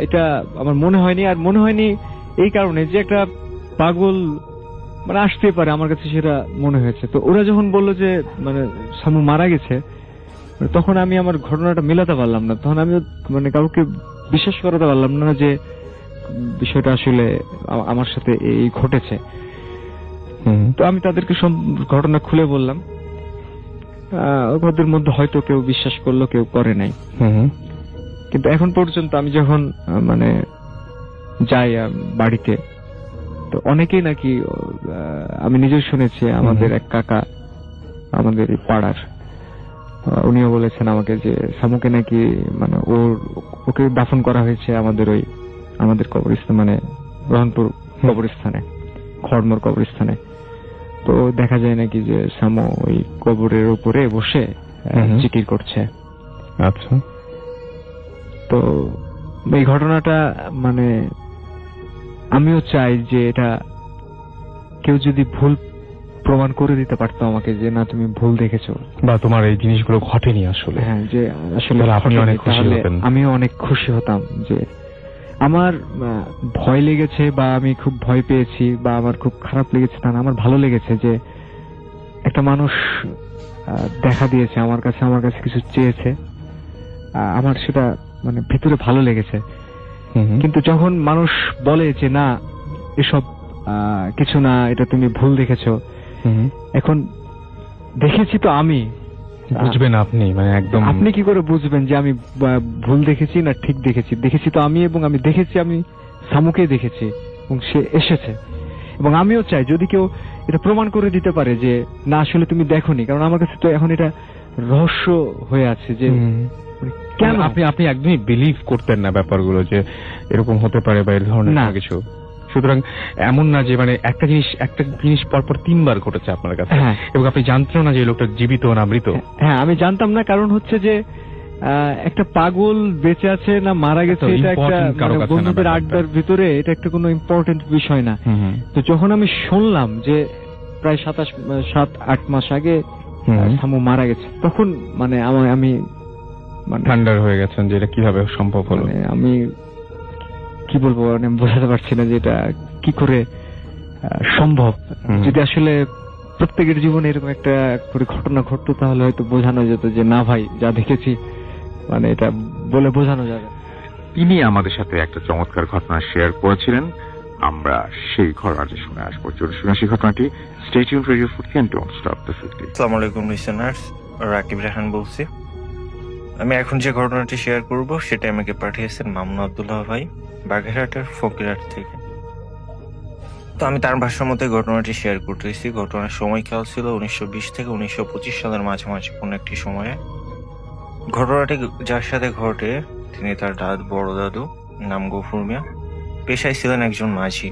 এটা আমার মনে হয়নি। আর মনে হয়নি এই কারণে যে একটা পাগল মানে আসতে পারে, আমার কাছে সেটা মনে হয়েছে। তো ওরা যখন বললো যে মানে সামু মারা গেছে, তখন আমি আমার ঘটনাটা মেলাতে পারলাম না। তখন আমি মানে কাউকে বিশ্বাস করাতে পারলাম না যে বিষয়টা আসলে আমার সাথে এই ঘটেছে। তো আমি তাদেরকে ঘটনা খুলে বললাম। ওদের মধ্যে হয়তো কেউ বিশ্বাস করলো, কেউ করে নাই। কিন্তু এখন পর্যন্ত আমি যখন মানে যাই বাড়িতে, তো অনেকেই নাকি, আমি নিজেও শুনেছি, আমাদের এক কাকা আমাদের এই পাড়ার, উনিও বলেছেন আমাকে যে সামুকে নাকি মানে ওকে দাফন করা হয়েছে আমাদের কবরস্থান, মানে রহনপুর কবরস্থানে, খড়মোর কবরস্থানে। তো দেখা যায় নাকি যে সামু ওই কবরের উপরে বসে জিকির করছে। আচ্ছা। তো এই ঘটনাটা মানে আমিও চাই যে এটা কেউ যদি ভুল প্রমাণ করে দিতে পারতো আমাকে, যে না তুমি ভুল দেখেছো বা তোমার এই জিনিসগুলো ঘটেনি আসলে, হ্যাঁ, যে আসলে আপনি অনেক খুশি হতেন। আমিও অনেক খুশি হতাম যে আমার ভয় লেগেছে বা আমি খুব ভয় পেয়েছি বা আমার খুব খারাপ লেগেছে তা না, আমার ভালো লেগেছে যে একটা মানুষ দেখা দিয়েছে আমার কাছে কিছু চেয়েছে, আমার সেটা মানে ভিতরে ভালো লেগেছে। কিন্তু যখন মানুষ বলে যে না এসব কিছু না, এটা তুমি ভুল দেখেছো, এখন দেখেছি তো আমি, বুঝবেন আপনি, মানে একদম আপনি কি করে বুঝবেন যে আমি ভুল দেখেছি না ঠিক দেখেছি? দেখেছি তো আমি, এবং আমি দেখেছি, আমি সামুকে দেখেছি এবং সে এসেছে। এবং আমিও চাই যদি কেউ এটা প্রমাণ করে দিতে পারে যে না আসলে তুমি দেখোনি, কারণ আমার কাছে তো এখন এটা রহস্য হয়ে আছে যে কেন আপনি একদমই বিলিভ করতেন না ব্যাপারগুলো যে এরকম হতে পারে বা এর ধরনের কিছু। সুতরাং এমন না যে মানে একটা জিনিস পরপর 3 বার ঘটেছে আপনার কাছে, এবং আপনি জানতেন না যে লোকটা জীবিত না মৃত। হ্যাঁ, আমি জানতাম না, কারণ হচ্ছে যে একটা পাগল বেঁচে আছে না মারা গেছে এটা একটা বন্ধুদের আড্ডার ভিতরে এটা একটা কোনো ইম্পর্টেন্ট বিষয় না। তো যখন আমি শুনলাম যে প্রায় 7-8 মাস আগে সামু মারা গেছে, তখন মানে আমি ঠান্ডার হয়ে গেছেন যে এটা কিভাবে সম্ভব হলো। আমি কি বলবো, মানে বোঝাতে পারছি না যে এটা কি করে সম্ভব। যদি আসলে প্রত্যেকের জীবনে এরকম একটা করে ঘটনা ঘটতো তাহলে হয়তো বোঝানো যেত যে না ভাই যা দেখেছি, মানে এটা বলে বোঝানো যাবে। তিনি আমাদের সাথে একটা চমৎকার ঘটনা শেয়ার করেছিলেন, আমরা সেই ঘটনাটি শুনে আসবো। শুনে সেই ঘটনাটি stay tuned radio 40 and don't stop the 50। আসসালামু আলাইকুম লিসেনার্স, রাকিব রাহান বলছি। আমি এখন যে ঘটনাটি শেয়ার করব সেটা আমাকে পাঠিয়েছেন মামুন আব্দুল্লাহ ভাই, বাগেরহাটের ফকিরহাট থেকে। তো আমি তার ভাষার মধ্যে ঘটনাটি শেয়ার করতেছি। ঘটনার সময়কাল ছিল 1920 থেকে 1925 সালের মাঝামাঝি কোন একটি সময়ে। ঘটনাটি যার সাথে ঘটে তিনি তার বড় দাদু, নাম গফুর মিয়া, পেশায় ছিলেন একজন মাঝি।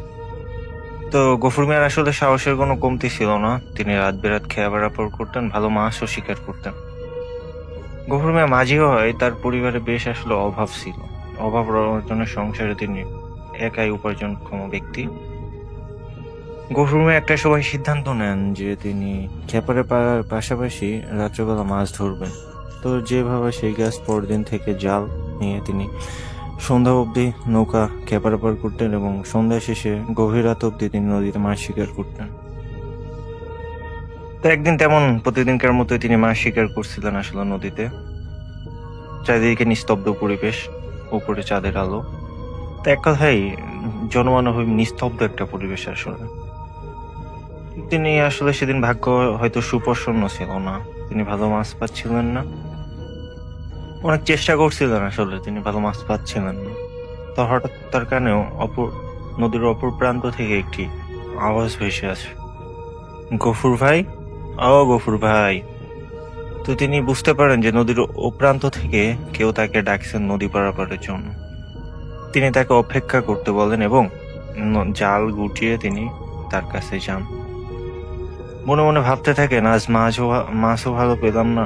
তো গফুর মিয়ার আসলে সাহসের কোনো কমতি ছিল না, তিনি রাত বেরাত খেয়া বেড়াপড় করতেন, ভালো মাছও শিকার করতেন। গফুর মিয়া মাঝিও হয়, তার পরিবারে বেশ আসলে অভাব ছিল। অভাব অর্জনের সংসারে তিনি একাই উপার্জনক্ষম ব্যক্তি। গফুর মিয়া একটা সময় সিদ্ধান্ত নেন যে তিনি খেপারের পাশাপাশি রাত্রেবেলা মাছ ধরবেন। তো যেভাবে সেই গাছ পরদিন থেকে জাল নিয়ে তিনি সন্ধ্যা অবধি নৌকা খেপারে পার করতেন এবং সন্ধ্যা শেষে গভীর রাত অবধি তিনি নদীতে মাছ শিকার করতেন। তো একদিন তেমন প্রতিদিনকার মতোই তিনি মাছ শিকার করছিলেন আসলে নদীতে। চারিদিকে নিস্তব্ধ পরিবেশ, উপরে চাঁদের আলো। তো এক কথাই জনমানব নিস্তব্ধ একটা পরিবেশ আসলে। তিনি আসলে সেদিন ভাগ্য হয়তো সুপ্রসন্ন ছিল না, তিনি ভালো মাছ পাচ্ছিলেন না। অনেক চেষ্টা করছিলেন আসলে, তিনি ভালো মাছ পাচ্ছিলেন না। তো হঠাৎ তার কানেও নদীর অপর প্রান্ত থেকে একটি আওয়াজ ভেসে আসে, গফুর ভাই, ও গফুর ভাই। তো তিনি বুঝতে পারেন যে নদীর ও প্রান্ত থেকে কেউ তাকে ডাকছেন নদী পারাপারের জন্য। তিনি তাকে অপেক্ষা করতে বলেন এবং জাল গুটিয়ে তিনি তার কাছে যান। মনে মনে ভাবতে থাকেন আজ মাছও ভালো পেলাম না,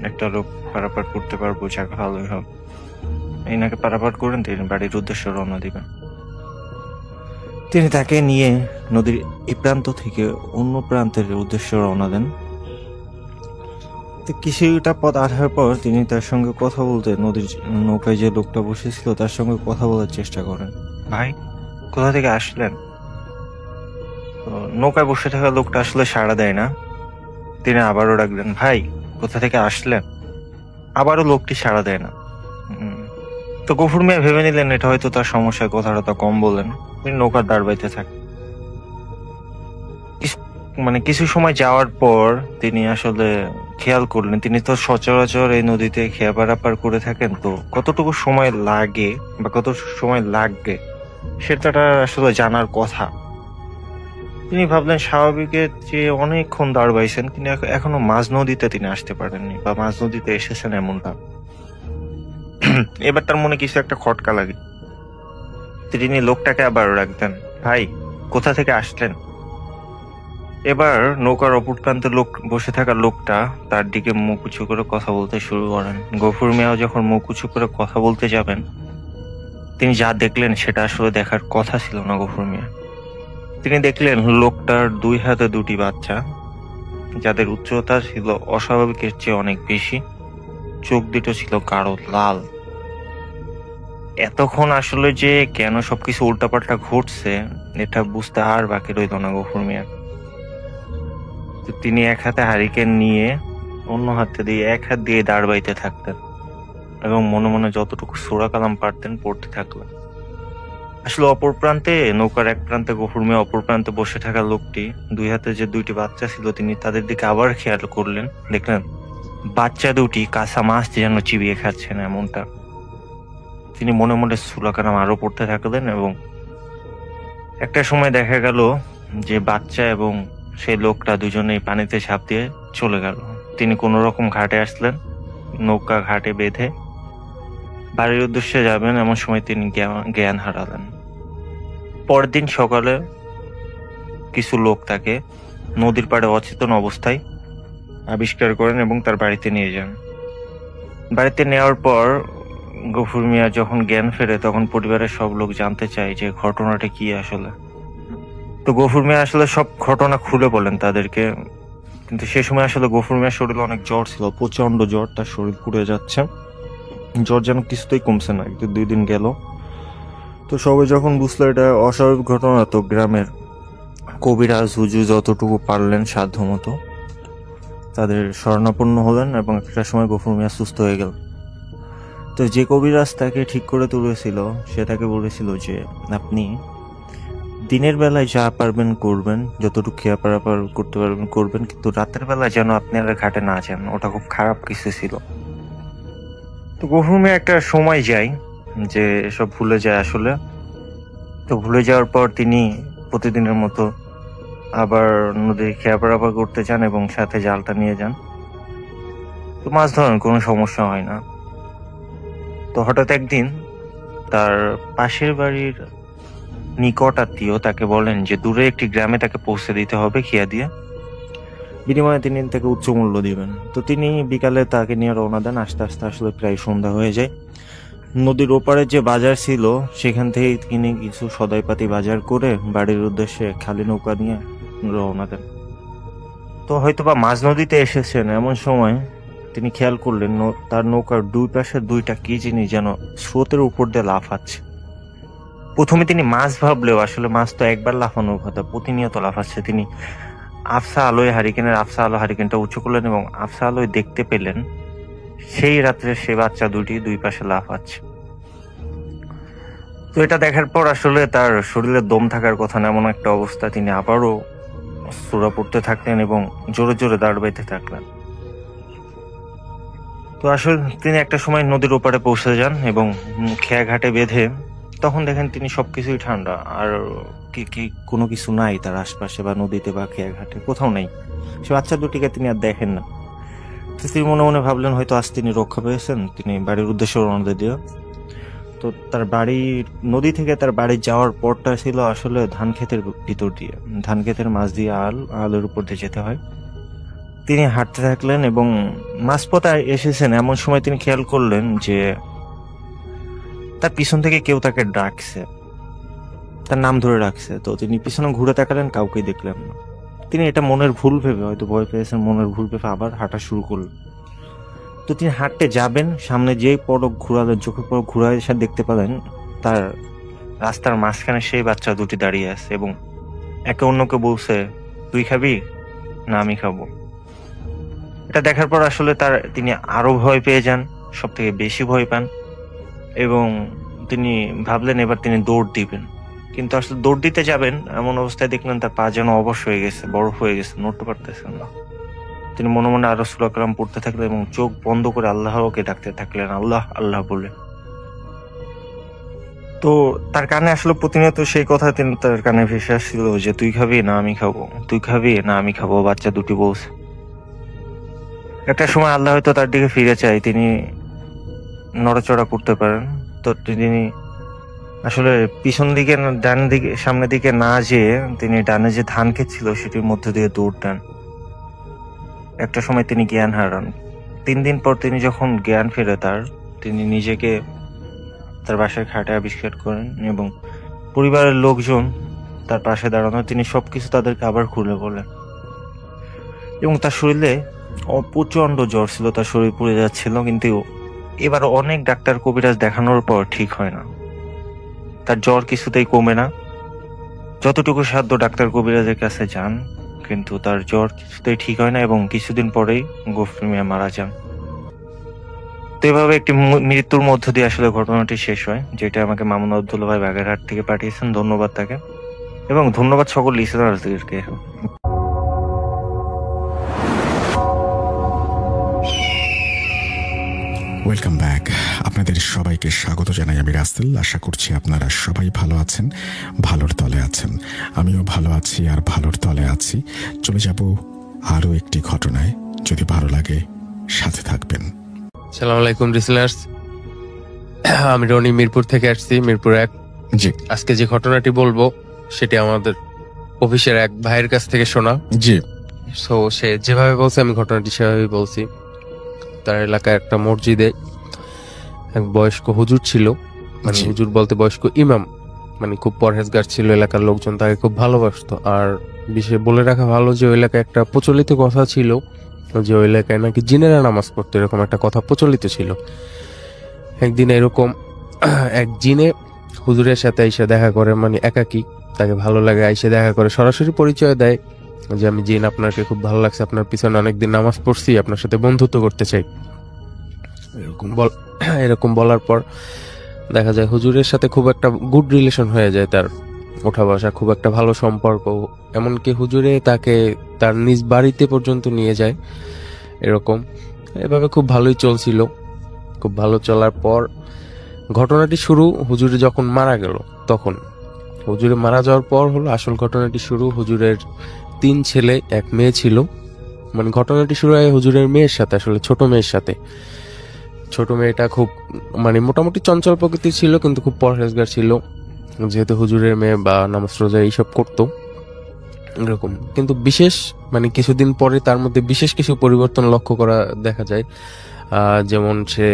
একটা লোক পারাপার করতে পারবো, যাক ভালোই হবে। এনাকে পারাপার করেন তিনি বাড়ির উদ্দেশ্যে রওনা দিবেন। তিনি তাকে নিয়ে নদীর এই প্রান্ত থেকে অন্য প্রান্তের উদ্দেশ্যে রওনা দেন। কিছুটা পথ আসার পর তিনি তার সঙ্গে কথা বলতে, নদীর নৌকায় যে লোকটা বসেছিল তার সঙ্গে কথা বলার চেষ্টা করেন। ভাই, কোথা থেকে আসলেন? নৌকায় বসে থাকা লোকটা আসলে সাড়া দেয় না। তিনি আবারও ডাকলেন, ভাই, কোথা থেকে আসলেন? আবারও লোকটি সাড়া দেয় না। তো গফুর মিয়া ভেবে নিলেন এটা হয়তো তার সমস্যার, কথাটা তো কম বললেন। তিনি নৌকার দাঁড় বাইতে থাকেন। কিছু সময় যাওয়ার পর তিনি আসলে খেয়াল করলেন, তিনি তো সচরাচর এই নদীতে খেয়া পারাপার করে থাকেন, তো কতটুকু সময় লাগে বা কত সময় লাগবে সেটা আসলে জানার কথা। তিনি ভাবলেন স্বাভাবিকের যে অনেকক্ষণ দাঁড় বাইছেন, তিনি এখনো মাঝ নদীতে তিনি আসতে পারেননি বা মাঝ নদীতে এসেছেন এমনটা। এবার তার মনে কিছু একটা খটকা লাগে। তিনি লোকটাকে আবার রাখতেন, ভাই কোথা থেকে আসলেন? এবার নৌকার অপর প্রান্তে বসে থাকা লোকটা তার দিকে মুখ উঁচু করে কথা বলতে শুরু করেন। গফুর মিয়াও যখন মুখ উঁচু করে কথা বলতে যাবেন, তিনি যা দেখলেন সেটা আসলে দেখার কথা ছিল না গফুর মিয়া। তিনি দেখলেন লোকটার 2 হাতে 2টি বাচ্চা, যাদের উচ্চতা ছিল অস্বাভাবিকের চেয়ে অনেক বেশি। চোখ দুটো ছিল গাঢ় লাল। এতক্ষণ আসলে যে কেন সবকিছু উল্টাপাল্টা ঘটছে এটা বুঝতে আর বাকি রইল না গফুর মিয়া। তিনি এক হাতে হারিকেন নিয়ে অন্য হাতে দিয়ে এক হাত দিয়ে দাঁড় বাইতে থাকতেন এবং মনে মনে যতটুকু সূরা কালাম পারতেন পড়তে থাকলেন। আসলে অপর প্রান্তে, নৌকার এক প্রান্তে গফুর মিয়া, অপর প্রান্তে বসে থাকা লোকটি 2 হাতে যে 2টি বাচ্চা ছিল তিনি তাদের দিকে আবার খেয়াল করলেন। দেখলেন বাচ্চা দুটি কাঁচা মাছ যেন চিবিয়ে খাচ্ছেন এমনটা। তিনি মনে মনে সূরা কালাম আরো পড়তে থাকলেন এবং একটা সময় দেখা গেল যে বাচ্চা এবং সেই লোকটা দুজনেই পানিতে ঝাঁপ দিয়ে চলে গেল। তিনি কোন রকম ঘাটে আসলেন, নৌকা ঘাটে বেঁধে বাড়ির উদ্দেশ্যে যাবেন, এমন সময় তিনি জ্ঞান হারালেন। পরদিন সকালে কিছু লোক তাকে নদীর পাড়ে অচেতন অবস্থায় আবিষ্কার করেন এবং তার বাড়িতে নিয়ে যান। বাড়িতে নেওয়ার পর গফুর মিয়া যখন জ্ঞান ফেরে তখন পরিবারের সব লোক জানতে চায় যে ঘটনাটা কি আসলে। তো গফুর মিয়া আসলে সব ঘটনা খুলে বলেন তাদেরকে, কিন্তু সে সময় আসলে গফুর মিয়ার শরীরে অনেক জ্বর ছিল, প্রচন্ড জ্বর, তার শরীর পুড়ে যাচ্ছে, জ্বর যেন কিছুতেই কমছে না। 2 দিন গেল, তো সবাই যখন বুঝলো এটা অস্বাভাবিক ঘটনা, তো গ্রামের কবিরাজ হুজুর যতটুকু পারলেন সাধ্য মতো তাদের শরণাপন্ন হলেন এবং একটা সময় গফুর মিয়া সুস্থ হয়ে গেল। তো যে কবিরাজ তাকে ঠিক করে তুলেছিল সে তাকে বলেছিল যে আপনি দিনের বেলায় যা পারবেন করবেন, যতটুকু খেয়া পারাপার করতে পারবেন করবেন, কিন্তু রাতের বেলায় যেন আপনি আর ঘাটে না যান, ওটা খুব খারাপ কিছু ছিল। তো গফুর মিয়া একটা সময় যায় যে সব ভুলে যায় আসলে। তো ভুলে যাওয়ার পর তিনি প্রতিদিনের মতো আবার নদী খেয়া পারাপার করতে যান এবং সাথে জালটা নিয়ে যান। তো মাছ ধরেন, কোনো সমস্যা হয় না। তো হঠাৎ একদিন তার পাশের বাড়ির নিকট আত্মীয় তাকে বলেন যে দূরে একটি গ্রামে তাকে পৌঁছে দিতে হবে খিয়া দিয়ে, বিনিময়ে তিনি তাকে উচ্চ মূল্য দিবেন। তো তিনি বিকালে তাকে নিয়ে রওনা দেন। আস্তে আস্তে আসলে প্রায় সন্ধ্যা হয়ে যায়। নদীর ওপারে যে বাজার ছিল সেখান থেকে তিনি কিছু সদাইপাতি বাজার করে বাড়ির উদ্দেশ্যে খালি নৌকা নিয়ে রওনা দেন। তো হয়তোবা মাঝ নদীতে এসেছেন এমন সময় তিনি খেয়াল করলেন তার নৌকার 2 পাশে 2টা কি জিনিস যেন স্রোতের উপর দিয়ে লাফাচ্ছে। প্রথমে তিনি মাছ ভাবলেও আসলে মাছ তো একবার লাফানোর কথা, প্রতিনিয়ত লাফাচ্ছে। তিনি আফসা আলোয় হারিকেনটা উঁচু করলেন এবং আফসা আলোয় দেখতে পেলেন সেই রাত্রে সে বাচ্চা 2টি 2 পাশে লাফাচ্ছে। তো এটা দেখার পর আসলে তার শরীরে দম থাকার কথা না এমন একটা অবস্থা, তিনি আবারও সূরা পড়তে থাকলেন এবং জোরে জোরে দাঁড় বাইতে থাকলেন। তো আসলে তিনি একটা সময় নদীর ওপারে পৌঁছে যান এবং খেয়া ঘাটে বেঁধে তখন দেখেন তিনি সবকিছুই ঠান্ডা, আর কোনো কিছু নাই তার আশপাশে বা নদীতে বা খেয়া ঘাটে কোথাও নেই। সে বাচ্চা 2টিকে তিনি আর দেখেন না। তো তিনি মনে মনে ভাবলেন হয়তো আজ তিনি রক্ষা পেয়েছেন। তিনি বাড়ির উদ্দেশ্যে রওনা দিয়ে, তো তার বাড়ির নদী থেকে তার বাড়ি যাওয়ার পরটা ছিল আসলে ধান ক্ষেতের ভিতর দিয়ে, ধান ক্ষেতের মাছ দিয়ে আলের উপর দিয়ে যেতে হয়। তিনি হাঁটতে থাকলেন এবং মাঝপথে এসেছেন এমন সময় তিনি খেয়াল করলেন যে তার পিছন থেকে কেউ তাকে ডাকছে, তার নাম ধরে ডাকছে। তো তিনি পিছনে ঘুরে তাকালেন, কাউকে দেখলেন না। তিনি এটা মনের ভুল ভেবে, হয়তো ভয় পেয়েছেন, মনের ভুল ভেবে আবার হাঁটা শুরু করলেন। তো তিনি হাঁটতে যাবেন, সামনে যেই পলক ঘুরালেন, চোখের পলক ঘুরায় এসে দেখতে পেলেন তার রাস্তার মাঝখানে সেই বাচ্চা 2টি দাঁড়িয়ে আছে এবং একে অন্যকে বলছে, তুই খাবি না আমি খাবো। এটা দেখার পর আসলে তিনি আরো ভয় পেয়ে যান, সব থেকে বেশি ভয় পান এবং তিনি ভাবলেন এবার তিনি দৌড় দিবেন, কিন্তু আসলে দৌড় দিতে যাবেন এমন অবস্থায় দেখলেন তার পা যেন অবশ হয়ে গেছে, বরফ হয়ে গেছে, নড়তে পারতেছেন না। তিনি মনে মনে আরো সূরা কালাম পড়তে থাকলেন এবং চোখ বন্ধ করে আল্লাহকে ডাকতে থাকলেন, আল্লাহ আল্লাহ বলে। তো তার কানে আসলে প্রতিনিয়ত সেই কথা তিনি তার কানে ভেসে আসছিল যে তুই খাবি না আমি খাবো, তুই খাবি না আমি খাবো, বাচ্চা দুটি বলছে। একটা সময় আল্লাহ হয়তো তার দিকে ফিরে চায়, তিনি নড়াচড়া করতে পারেন। তো তিনি আসলে পিছন দিকে ডান দিকে সামনের দিকে না যেয়ে তিনি ডানে যে ধান ক্ষেত ছিল সেটির মধ্যে দিয়ে দৌড় দেন। একটা সময় তিনি জ্ঞান হারান। 3 দিন পর তিনি যখন জ্ঞান ফেরে তিনি নিজেকে তার বাসার খাটে আবিষ্কার করেন এবং পরিবারের লোকজন তার পাশে দাঁড়ানো, তিনি সবকিছু তাদেরকে আবার খুলে বলেন। এবং তার শরীরে প্রচন্ড জ্বর ছিল, তার শরীর পুড়ে যাচ্ছিল, কিন্তু এবার অনেক ডাক্তার কবিরাজ দেখানোর পর ঠিক হয় না, তার জ্বর কিছুতেই কমে না। যতটুকু সাধ্য ডাক্তার কবিরাজের কাছে যান, কিন্তু তার জ্বর কিছুতেই ঠিক হয় না এবং কিছুদিন পরেই গফুর মিয়া মারা যান। তো এভাবে একটি মৃত্যুর মধ্য দিয়ে আসলে ঘটনাটি শেষ হয়, যেটা আমাকে মামুন আব্দুল্লাহ ভাই বাগেরহাট থেকে পাঠিয়েছেন। ধন্যবাদ তাকে এবং ধন্যবাদ সকল লিসেনারদেরকে। Welcome back. আপনাদের সবাইকে স্বাগত জানাই আমি রাসেল। আশা করছি আপনারা সবাই ভালো আছেন, ভালোর তলে আছেন। আমিও ভালো আছি আর ভালোর তলে আছি। চলে যাব আরও একটি ঘটনায়, যদি ভালো লাগে সাথে থাকবেন। আসসালামু আলাইকুম লিসেনার্স, আমি রনি মিরপুর থেকে আসছি, মিরপুর 1। জি, আজকে যে ঘটনাটি বলবো সেটি আমাদের অফিসের এক ভাইয়ের কাছ থেকে শোনা। জি। সো সে যেভাবে বলছে আমি ঘটনাটি সেভাবেই বলছি। তার এলাকায় একটা মসজিদে এক বয়স্ক হুজুর ছিল, মানে হুজুর বলতে বয়স্ক ইমাম, মানে খুব পরহেজগার ছিল। এলাকার লোকজন তাকে খুব ভালোবাসতো। আর বিশেষ বলে রাখা ভালো যে ওই এলাকায় একটা প্রচলিত কথা ছিল যে ওই এলাকায় নাকি জিনেরা নামাজ পড়তো, এরকম একটা কথা প্রচলিত ছিল। একদিন এরকম এক জিনে হুজুরের সাথে এসে দেখা করে, মানে একাকি, তাকে ভালো লাগে, এসে দেখা করে, সরাসরি পরিচয় দেয় যে আমি জিন, আপনাকে খুব ভালো লাগছে, আপনার পিছনে অনেকদিন নামাজ পড়ছি, আপনার সাথে বন্ধুত্ব করতে চাই। এরকম বলার পর দেখা যায় হুজুরের সাথে খুব একটা গুড রিলেশন হয়ে যায়, তার ওঠা বসা, খুব একটা ভালো সম্পর্ক। এমনকি হুজুরে তাকে তার নিজ বাড়িতে পর্যন্ত নিয়ে যায়। এরকম এভাবে খুব ভালোই চলছিল। খুব ভালো চলার পর ঘটনাটি শুরু হুজুরে যখন মারা গেল তখন। হুজুরে মারা যাওয়ার পর হলো আসল ঘটনাটি শুরু। হুজুরের 3 ছেলে 1 মেয়ে ছিল। মানে ঘটনাটি শুরু হয় হুজুরের মেয়ের সাথে, আসলে ছোট মেয়ের সাথে। ছোট মেয়েটা খুব মানে মোটামুটি চঞ্চল প্রকৃতির ছিল, কিন্তু খুব পরহেজগার ছিল, যেহেতু হুজুরের মেয়ে, বা নামাজ রোজা এইসব করতো এরকম। কিন্তু বিশেষ মানে কিছুদিন পরে তার মধ্যে বিশেষ কিছু পরিবর্তন লক্ষ্য করা দেখা যায়। যেমন সে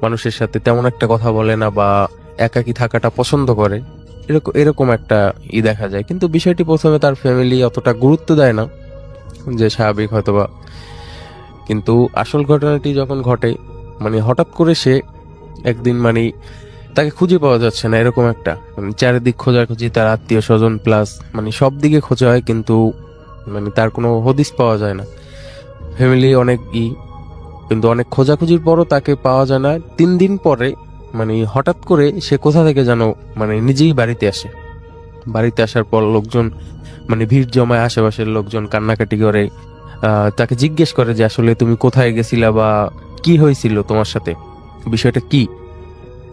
মানুষের সাথে তেমন একটা কথা বলে না, বা একাকী থাকাটা পছন্দ করে, এরকম একটা দেখা যায়। কিন্তু বিষয়টি প্রথমে তার ফ্যামিলি অতটা গুরুত্ব দেয় না, যে স্বাভাবিক হয়তোবা। কিন্তু আসল ঘটনাটি যখন ঘটে, মানে হঠাৎ করে সে একদিন মানে তাকে খুঁজে পাওয়া যাচ্ছে না, এরকম একটা মানে চারিদিক খোঁজাখুঁজি, তার আত্মীয় স্বজন প্লাস মানে সব দিকে খোঁজা হয়, কিন্তু মানে তার কোনো হদিস পাওয়া যায় না। ফ্যামিলি অনেক কিন্তু অনেক খোঁজাখুঁজির পরও তাকে পাওয়া যায় না। 3 দিন পরে মানে হঠাৎ করে সে কোথা থেকে যেন মানে নিজেই বাড়িতে আসে। বাড়িতে আসার পর লোকজন মানে ভিড় জমায়, আশেপাশের লোকজন কান্নাকাটি করে, তাকে জিজ্ঞেস করে যে আসলে তুমি কোথায় গেছিলা বা কি হয়েছিল তোমার সাথে, বিষয়টা কি।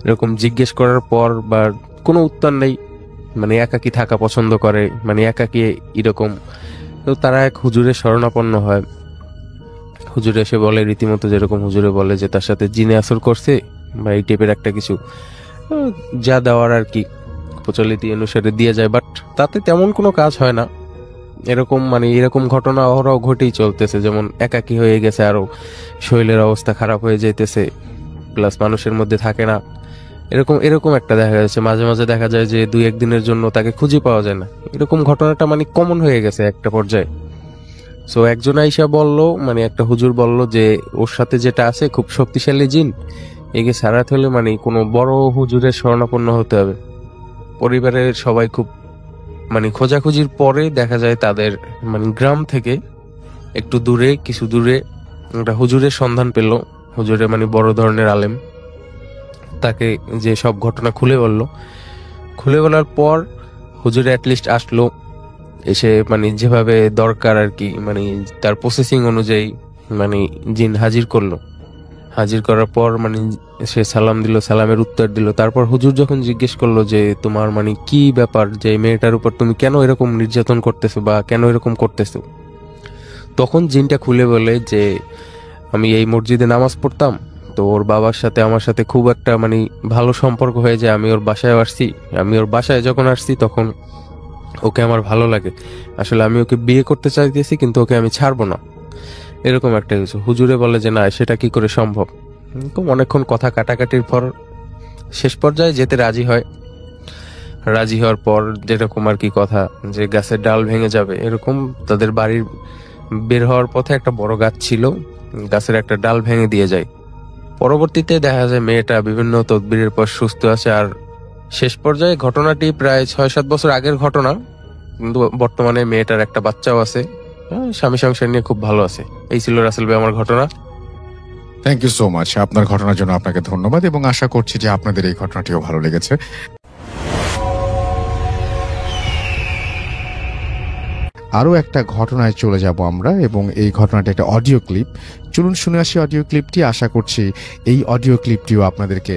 এরকম জিজ্ঞেস করার পর বা কোনো উত্তর নেই, মানে একাকী থাকা পছন্দ করে, মানে একাকী এরকম। তো তারা এক হুজুরের শরণাপন্ন হয়। হুজুর এসে বলে রীতিমতো যেরকম হুজুরে বলে যে তার সাথে জিনে আসর করছে বা এই টাইপের একটা কিছু, যা দেওয়ার আর কি প্রচলিত অনুসারে দিয়ে যায়। বাট তাতে তেমন কোনো কাজ হয় না। এরকম মানে এরকম ঘটনা অহরহ ঘটেই চলতেছে। যেমন একাকী হয়ে গেছে, আরো শরীরের অবস্থা খারাপ হয়ে যাইতেছে, প্লাস মানুষের মধ্যে থাকে না, এরকম একটা দেখা যাচ্ছে। মাঝে মাঝে দেখা যায় যে 2-1 দিনের জন্য তাকে খুঁজে পাওয়া যায় না। এরকম ঘটনাটা মানে কমন হয়ে গেছে একটা পর্যায়ে। সো একজন আইসা বললো, মানে একটা হুজুর বলল যে ওর সাথে যেটা আছে খুব শক্তিশালী জিন, একে সারাতে হলে মানে কোনো বড় হুজুরের শরণাপন্ন হতে হবে। পরিবারের সবাই খুব মানে খোঁজাখুঁজির পরে দেখা যায় তাদের মানে গ্রাম থেকে একটু দূরে, কিছু দূরে একটা হুজুরের সন্ধান পেল। হুজুরে মানে বড় ধরনের আলেম। তাকে যে সব ঘটনা খুলে বলার পর হুজুর অ্যাটলিস্ট আসলো, এসে মানে যেভাবে দরকার আর কি, মানে তার প্রসেসিং অনুযায়ী মানে জিন হাজির করার পর মানে সে সালাম দিল, সালামের উত্তর দিল। তারপর হুজুর যখন জিজ্ঞেস করলো যে তোমার মানে কি ব্যাপার, যে মেয়েটার উপর তুমি কেন এরকম নির্যাতন করতেছো বা কেন এরকম করতেছো, তখন জিনটা খুলে বলে যে আমি এই মসজিদে নামাজ পড়তাম, তো ওর বাবার সাথে আমার সাথে খুব একটা মানে ভালো সম্পর্ক হয়ে যায়। আমি ওর বাসায় যখন আসছি তখন ওকে আমার ভালো লাগে, আসলে আমি ওকে বিয়ে করতে চাইতেছি কিন্তু ওকে আমি ছাড়বো না, এরকম একটা কিছু। হুজুরে বলে যে না, সেটা কি করে সম্ভব। অনেকক্ষণ কথা কাটাকাটির পর শেষ পর্যায়ে যেতে রাজি হওয়ার পর যেরকম আর কি কথা, যে গাছের ডাল ভেঙে যাবে এরকম, তাদের বাড়ির বের হওয়ার পথে একটা বড় গাছ ছিল, গাছের একটা ডাল ভেঙে দিয়ে যায়। পরবর্তীতে দেখা যায় মেয়েটা বিভিন্ন তদবিরের পর সুস্থ আছে। আর শেষ পর্যায়ে ঘটনাটি প্রায় 6-7 বছর আগের ঘটনা, কিন্তু বর্তমানে মেয়েটার একটা বাচ্চাও আছে, স্বামী সংসার নিয়ে খুব ভালো আছে। এই ছিল রাসেল ভাই আমার ঘটনা। Thank you so much. আপনার ঘটনার জন্য আপনাকে ধন্যবাদ এবং আশা করছি যে আপনাদের এই ঘটনাটিও ভালো লেগেছে। আরও একটা ঘটনায় চলে যাব আমরা, এবং এই ঘটনাটা একটা অডিও ক্লিপ। চলুন শুনে আসি অডিও ক্লিপটি। আশা করছি এই অডিও ক্লিপটিও আপনাদেরকে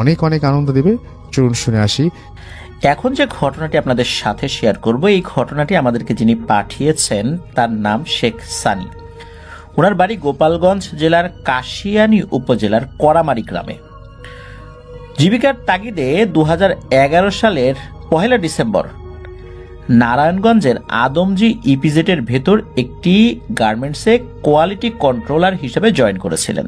অনেক অনেক আনন্দ দেবে। চলুন শুনে আসি। এখন যে ঘটনাটি আপনাদের সাথে শেয়ার করব, এই ঘটনাটি আমাদেরকে যিনি পাঠিয়েছেন তার নাম শেখ সানি। ওনার বাড়ি গোপালগঞ্জ জেলার কাশিয়ানী উপজেলার করামারি গ্রামে। জীবিকার তাগিদে 2011 সালের 1 ডিসেম্বর নারায়ণগঞ্জের আদমজি ইপিজেটের ভেতর একটি গার্মেন্টসে কোয়ালিটি কন্ট্রোলার হিসেবে জয়েন করেছিলেন।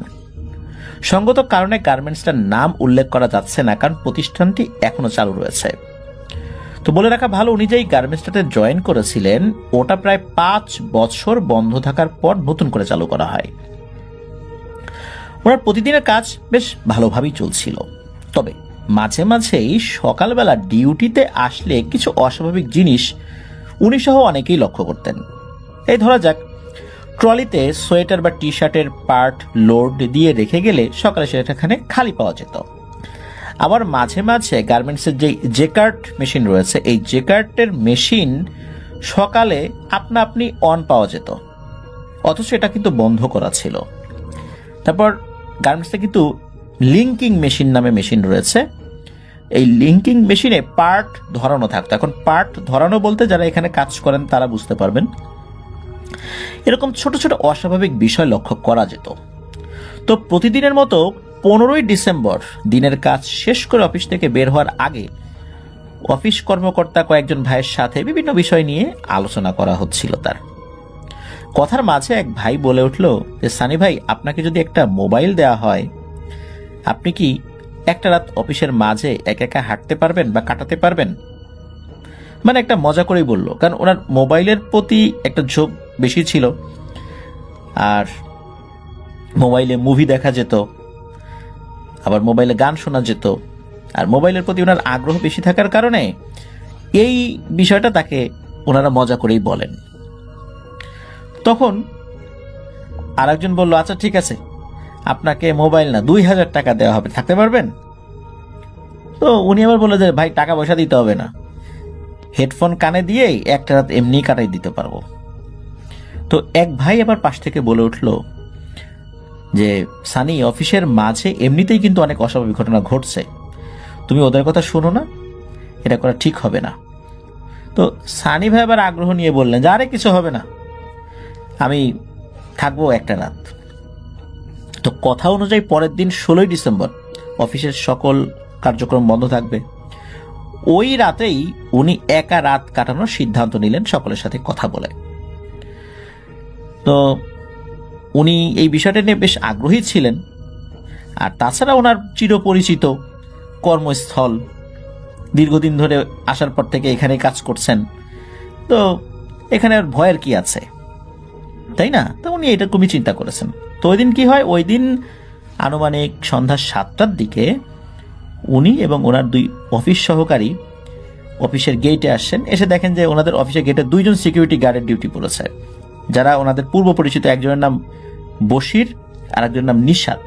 সঙ্গত কারণে গার্মেন্টসটার নাম উল্লেখ করা যাচ্ছে না, কারণ প্রতিষ্ঠানটি এখনো চালু রয়েছে। তো বলে রাখা ভালো, উনি যেই গার্মেন্টসটাতে জয়েন করেছিলেন ওটা প্রায় 5 বছর বন্ধ থাকার পর নতুন করে চালু করা হয়। ওনার প্রতিদিনের কাজ বেশ ভালোভাবেই চলছিল, তবে মাঝে মাঝেই সকালবেলা ডিউটিতে আসলে কিছু অস্বাভাবিক জিনিস উনি সহ অনেকেই লক্ষ্য করতেন। এই ধরা যাক, ট্রলিতে সোয়েটার বা টি শার্টের পার্ট লোড দিয়ে রেখে গেলে সকালে সেটাখানে খালি পাওয়া যেত। আবার মাঝে মাঝে গার্মেন্টসের যে জেকার্ট মেশিন রয়েছে, এই জেকার্টের মেশিন সকালে আপনা আপনি অন পাওয়া যেত, অথচ এটা কিন্তু বন্ধ করা ছিল। তারপর গার্মেন্টসে কিন্তু লিঙ্কিং মেশিন নামে মেশিন রয়েছে, এই লিঙ্কিং মেশিনে পার্ট ধরানো থাকতো। এখন পার্ট ধরানো বলতে যারা এখানে কাজ করেন তারা বুঝতে পারবেন। এরকম ছোট ছোট অস্বাভাবিক বিষয় লক্ষ্য করা যেত। তো প্রতিদিনের মতো 15 ডিসেম্বর দিনের কাজ শেষ করে অফিস থেকে বের হওয়ার আগে অফিস কর্মকর্তা কয়েকজন ভাইয়ের সাথে বিভিন্ন বিষয় নিয়ে আলোচনা করা হচ্ছিল। তার কথার মাঝে এক ভাই বলে উঠল যে, সানি ভাই, আপনাকে যদি একটা মোবাইল দেওয়া হয়, আপনি কি একটা রাত অফিসের মাঝে একা একা হাঁটতে পারবেন বা কাটাতে পারবেন? মানে একটা মজা করেই বললো, কারণ ওনার মোবাইলের প্রতি একটা ঝোঁক বেশি ছিল, আর মোবাইলে মুভি দেখা যেত, আবার মোবাইলে গান শোনা যেত, আর মোবাইলের প্রতি ওনার আগ্রহ বেশি থাকার কারণে এই বিষয়টা তাকে ওনারা মজা করেই বলেন। তখন আরেকজন বলল, আচ্ছা ঠিক আছে, আপনাকে মোবাইল না 2000 টাকা দেওয়া হবে, থাকতে পারবেন? তো উনি আবার বললো যে, ভাই টাকা পয়সা দিতে হবে না, হেডফোন কানে দিয়েই একটা রাত এমনি কাটাই দিতে পারবো। তো এক ভাই আবার পাশ থেকে বলে উঠলো যে, সানি, অফিসের মাঝে এমনিতেই কিন্তু অনেক অস্বাভাবিক ঘটনা ঘটছে, তুমি ওদের কথা শোনো না, এটা করা ঠিক হবে না। তো সানি ভাই আবার আগ্রহ নিয়ে বললেন যে, আরে কিছু হবে না, আমি থাকবো একটা রাত। তো কথা অনুযায়ী পরের দিন 16 ডিসেম্বর অফিসের সকল কার্যক্রম বন্ধ থাকবে। ওই রাতেই উনি একা রাত কাটানোর সিদ্ধান্ত নিলেন সকলের সাথে কথা বলে। তো উনি এই বিষয়টা নিয়ে বেশ আগ্রহী ছিলেন, আর তাছাড়া ওনার চিরপরিচিত কর্মস্থল, দীর্ঘদিন ধরে আসার পর থেকে এখানে কাজ করছেন, তো এখানে আর ভয়ের কি আছে, তাই না? তো উনি এটা খুবই চিন্তা করেছেন। তো ওই দিন কি হয়, ওই দিন আনুমানিক সন্ধ্যা 7টার দিকে উনি এবং ওনার 2 অফিস সহকারী অফিসের গেটে আসছেন। এসে দেখেন যে ওনাদের অফিসের গেটে 2 জন সিকিউরিটি গার্ডের ডিউটি পড়েছে, যারা ওনাদের পূর্ব পরিচিত। একজনের নাম বশির আর একজনের নাম নিশাত।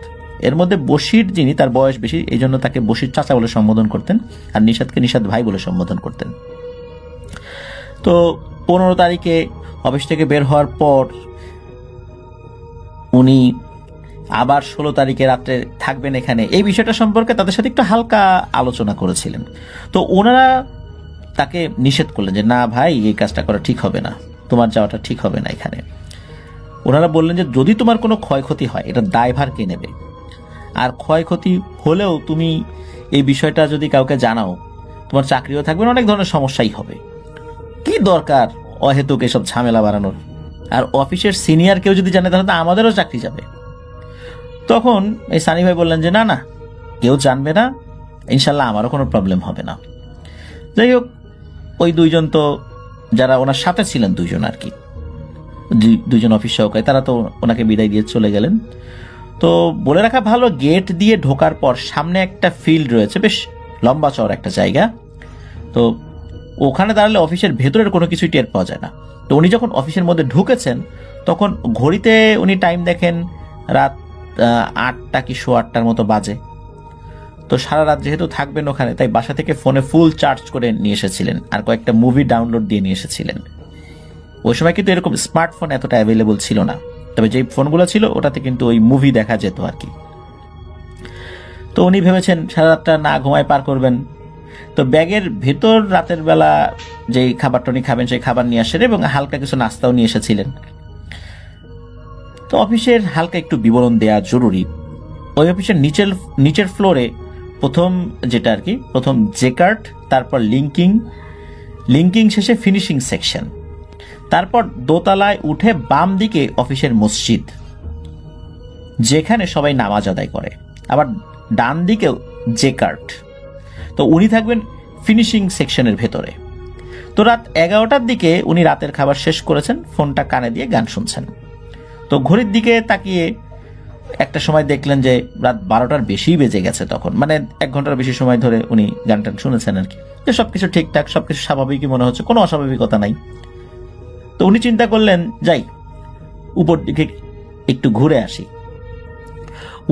এর মধ্যে বশির যিনি, তার বয়স বেশি, এই জন্য তাকে বশির চাচা বলে সম্বোধন করতেন, আর নিশাদকে নিশাদ ভাই বলে সম্বোধন করতেন। তো 15 তারিখে অফিস থেকে বের হওয়ার পর উনি আবার 16 তারিখে রাত্রে থাকবেন এখানে, এই বিষয়টা সম্পর্কে তাদের সাথে একটু হালকা আলোচনা করেছিলেন। তো ওনারা তাকে নিষেধ করলেন যে না ভাই, এই কাজটা করা ঠিক হবে না, তোমার যাওয়াটা ঠিক হবে না এখানে। ওনারা বললেন যে যদি তোমার কোনো ক্ষয়ক্ষতি হয় এটা দায়ভার কে নেবে, আর ক্ষয়ক্ষতি হলেও তুমি এই বিষয়টা যদি কাউকে জানাও তোমার চাকরিও থাকবে না, অনেক ধরনের সমস্যাই হবে, কি দরকার অহেতুক এসব ঝামেলা বাড়ানোর, আর অফিসের সিনিয়র কেউ যদি জানে তাহলে তো আমাদেরও চাকরি যাবে। তখন এই সানি ভাই বললেন যে না না, কেউ জানবে না, ইনশাল্লাহ আমারও কোনো প্রবলেম হবে না। যাই হোক, ওই দুইজন তো যারা ওনার সাথে ছিলেন, দুইজন আর কি, দুইজন অফিস সহকারী, তারা তো ওনাকে বিদায় দিয়ে চলে গেলেন। তো বলে রাখা ভালো, গেট দিয়ে ঢোকার পর সামনে একটা ফিল্ড রয়েছে, বেশ লম্বা চওড়া একটা জায়গা। তো ওখানে দাঁড়ালে অফিসের ভেতরের কোনো কিছুই টের পাওয়া যায় না। তো উনি যখন অফিসের মধ্যে ঢুকেছেন তখন ঘড়িতে উনি টাইম দেখেন রাত 8টা কি 8:15 মতো বাজে। তো সারা রাত যেহেতু থাকবেন ওখানে, তাই বাসা থেকে ফোনে ফুল চার্জ করে নিয়ে এসেছিলেন, আর কয়েকটা মুভি ডাউনলোড দিয়ে নিয়ে এসেছিলেন। ওই সময় কিন্তু এরকম স্মার্টফোন এতটা অ্যাভেলেবল ছিল না, তবে যেই ফোনগুলো ছিল ওটাতে কিন্তু ওই মুভি দেখা যেত আর কি। তো উনি ভেবেছেন সারা রাতটা না ঘুমায় পার করবেন। তো ব্যাগের ভেতর রাতের বেলা যেই খাবারটা উনি খাবেন সেই খাবার নিয়ে আসেন, এবং হালকা কিছু নাস্তাও নিয়ে এসেছিলেন। তো অফিসের হালকা একটু বিবরণ দেওয়া জরুরি। ওই অফিসের নিচের ফ্লোরে প্রথম যেটা আর কি, প্রথম জেকার্ট, তারপর লিঙ্কিং শেষে ফিনিশিং সেকশন, তারপর দোতলায় উঠে বাম দিকে অফিসের মসজিদ যেখানে সবাই নামাজ আদায় করে, আবার ডান দিকেও জেকার্ট। তো উনি থাকবেন ফিনিশিং সেকশনের ভেতরে। তো রাত 11টার দিকে উনি রাতের খাবার শেষ করেছেন, ফোনটা কানে দিয়ে গান শুনছেন। তো ঘড়ির দিকে তাকিয়ে একটা সময় দেখলেন যে রাত 12টার বেশি বেজে গেছে তখন, মানে 1 ঘন্টার বেশি সময় ধরে উনি গান টান শুনেছেন আর কি। যে সবকিছু ঠিকঠাক, সবকিছু স্বাভাবিকই মনে হচ্ছে, কোনো অস্বাভাবিকতা নাই। তো উনি চিন্তা করলেন যাই উপর দিকে একটু ঘুরে আসি।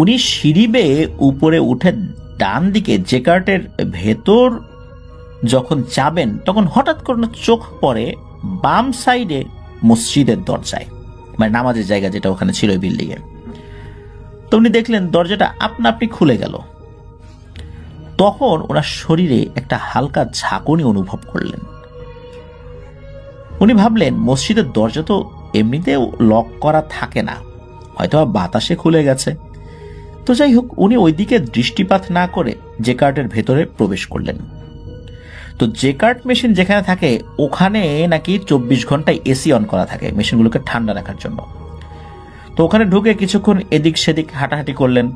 উনি সিঁড়ি বেয়ে উপরে উঠে ডান দিকে জেকার্টের ভেতর যখন যাবেন তখন হঠাৎ করে চোখ পড়ে বাম সাইডে মসজিদের দরজায়, মানে নামাজের জায়গা যেটা ওখানে ছিল ওই বিল্ডিং এ। তো উনি দেখলেন দরজাটা আপনা আপনি খুলে গেল। তখন ওনার শরীরে একটা হালকা ঝাঁকুনি অনুভব করলেন। উনি ভাবলেন মসজিদের দরজা তো এমনিতেও লক করা থাকে না, হয়তো বাতাসে খুলে গেছে। তো যাই হোক, উনি ওইদিকে দৃষ্টিপাত না করে জেকার্টের ভেতরে প্রবেশ করলেন। তো জেকার্ট মেশিন যেখানে থাকে ওখানে নাকি 24 ঘন্টায় এসি অন করা থাকে মেশিনগুলোকে ঠান্ডা রাখার জন্য। তো ওখানে ঢুকে কিছুক্ষণ এদিক সেদিক হাঁটাহাঁটি করলেন,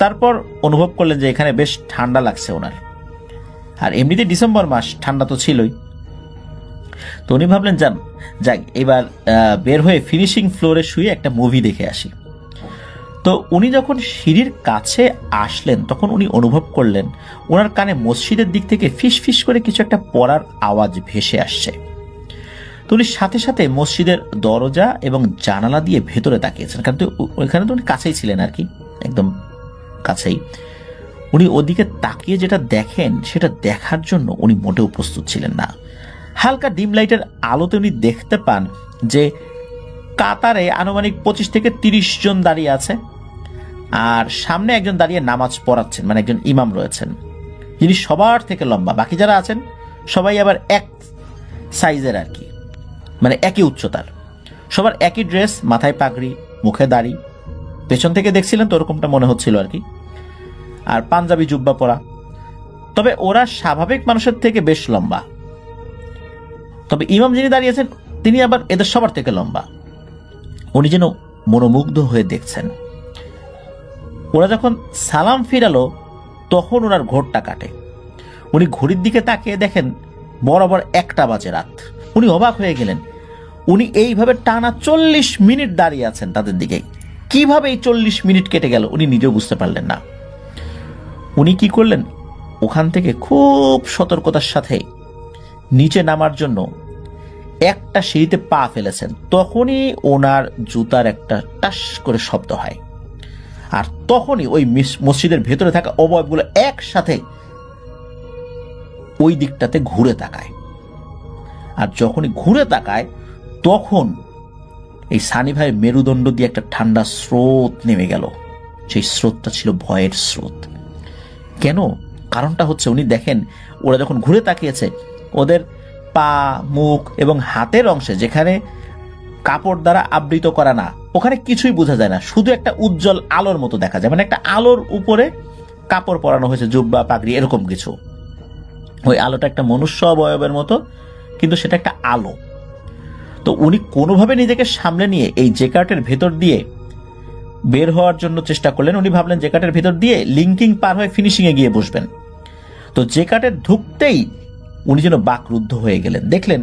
তারপর অনুভব করলেন যে এখানে বেশ ঠান্ডা লাগছে ওনার, আর এমনিতে ডিসেম্বর মাস, ঠান্ডা তো ছিলই। তো উনি ভাবলেন যাক এবার বের হয়ে ফিনিশিং ফ্লোরে শুয়ে একটা মুভি দেখে আসি। তো উনি যখন সিঁড়ির কাছে আসলেন তখন উনি অনুভব করলেন ওনার কানে মসজিদের দিক থেকে ফিস ফিস করে কিছু একটা পড়ার আওয়াজ ভেসে আসছে। তো উনি সাথে সাথে মসজিদের দরজা এবং জানালা দিয়ে ভেতরে তাকিয়েছেন, কারণ ওইখানে তো উনি কাছেই ছিলেন আর কি, একদম কাছেই। উনি ওদিকে তাকিয়ে যেটা দেখেন সেটা দেখার জন্য উনি মোটেও প্রস্তুত ছিলেন না। হালকা ডিম লাইটের আলোতে উনি দেখতে পান যে কাতারে আনুমানিক 25 থেকে 30 জন দাঁড়িয়ে আছে, আর সামনে একজন দাঁড়িয়ে নামাজ পড়াচ্ছেন, মানে একজন ইমাম রয়েছেন যিনি সবার থেকে লম্বা। বাকি যারা আছেন সবাই আবার এক সাইজের আর কি, মানে একই উচ্চতার, সবার একই ড্রেস, মাথায় পাগড়ি, মুখে দাড়ি, পেছন থেকে দেখছিলেন তো ওরকমটা মনে হচ্ছিল আর কি, আর পাঞ্জাবি জুব্বা পরা। তবে ওরা স্বাভাবিক মানুষের থেকে বেশ লম্বা। তবে ইমাম যিনি দাঁড়িয়েছেন তিনি আবার এদের সবার থেকে লম্বা। উনি যেন মনোমুগ্ধ হয়ে দেখছেন। ওরা যখন সালাম ফিরালো তখন ওনার ঘোরটা কাটে। উনি ঘড়ির দিকে তাকিয়ে দেখেন বরাবর 1টা বাজে রাত। উনি অবাক হয়ে গেলেন, উনি এইভাবে টানা 40 মিনিট দাঁড়িয়ে আছেন তাদের দিকে। কিভাবে এই 40 মিনিট কেটে গেল উনি নিজেও বুঝতে পারলেন না। উনি কি করলেন, ওখান থেকে খুব সতর্কতার সাথে নিচে নামার জন্য একটা সিঁড়িতে পা ফেলেছেন। তখনই ওনার জুতার একটা টাস করে শব্দ হয়, আর তখনই ওই মসজিদের ভেতরে থাকা অবয়বগুলো একসাথে ওই দিকটাতে ঘুরে তাকায়। আর যখনই ঘুরে তাকায় তখন এই সানি ভাইয়ের মেরুদণ্ড দিয়ে একটা ঠান্ডা স্রোত নেমে গেল। সেই স্রোতটা ছিল ভয়ের স্রোত। কেন? কারণটা হচ্ছে উনি দেখেন ওরা যখন ঘুরে তাকিয়েছে ওদের পা, মুখ এবং হাতের অংশে যেখানে কাপড় দ্বারা আবৃত করা না, ওখানে কিছুই বোঝা যায় না, শুধু একটা উজ্জ্বল আলোর মতো দেখা যায়, মানে একটা আলোর উপরে কাপড় পরানো হয়েছে, জুব্বা, পাগড়ি, এরকম কিছু। ওই আলোটা একটা মনুষ্য অবয়বের মতো, কিন্তু সেটা একটা আলো। তো উনি কোনোভাবে নিজেকে সামলে নিয়ে এই জেকার্টের ভেতর দিয়ে বের হওয়ার জন্য চেষ্টা করলেন। উনি ভাবলেন জেকার্টের ভেতর দিয়ে লিঙ্কিং পার হয়ে ফিনিশিং এ গিয়ে বসবেন। তো জেকার্টের ঢুকতেই উনি যেন বাকরুদ্ধ হয়ে গেলেন। দেখলেন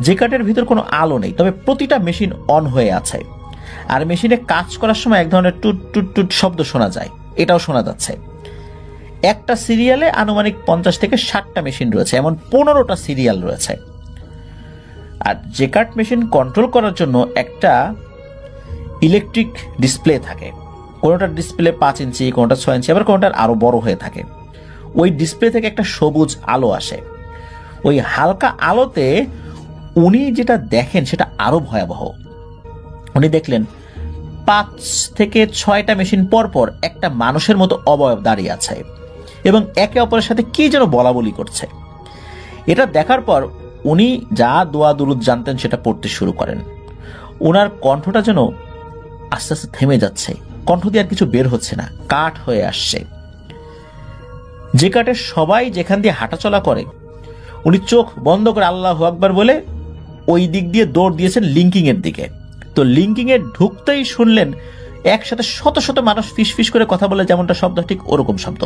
জেকার্টের ভিতর কোনো আলো নেই, তবে প্রতিটা মেশিন অন হয়ে আছে। আর মেশিনে কাজ করার সময় এক ধরনের টুট টুট টুট শব্দ শোনা যায়, এটাও শোনা যাচ্ছে। একটা সিরিয়ালে আনুমানিক 50 থেকে 60টা মেশিন রয়েছে, এমন 15টা সিরিয়াল রয়েছে। আর জেকার্ট মেশিন কন্ট্রোল করার জন্য একটা ইলেকট্রিক ডিসপ্লে থাকে। কোনোটার ডিসপ্লে 5 ইঞ্চি, কোনোটা 6 ইঞ্চি, আবার কোনোটার আরো বড় হয়ে থাকে। ওই ডিসপ্লে থেকে একটা সবুজ আলো আসে। ওই হালকা আলোতে উনি যেটা দেখেন সেটা আরো ভয়াবহ। উনি দেখলেন 5 থেকে 6টা মেশিন পর পর একটা মানুষের মতো অবয়ব দাঁড়িয়ে আছে এবং একে অপরের সাথে কি যেন বলা বলি করছে। এটা দেখার পর উনি যা দোয়া দুরুদ জানতেন সেটা পড়তে শুরু করেন। ওনার কণ্ঠটা যেন আস্তে আস্তে থেমে যাচ্ছে, কণ্ঠ দিয়ে আর কিছু বের হচ্ছে না, কাঠ হয়ে আসছে। জেকার্টের সবাই যেখান দিয়ে হাঁটাচলা করে উনি চোখ বন্ধ করে আল্লাহু আকবার বলে ওই দিক দিয়ে দৌড় দিয়েছেন লিঙ্কিং এর দিকে। তো লিঙ্কিং এ ঢুকতেই শুনলেন একসাথে শত শত মানুষ ফিস ফিস করে কথা বলে, যেমনটা শব্দ ঠিক ওরকম শব্দ।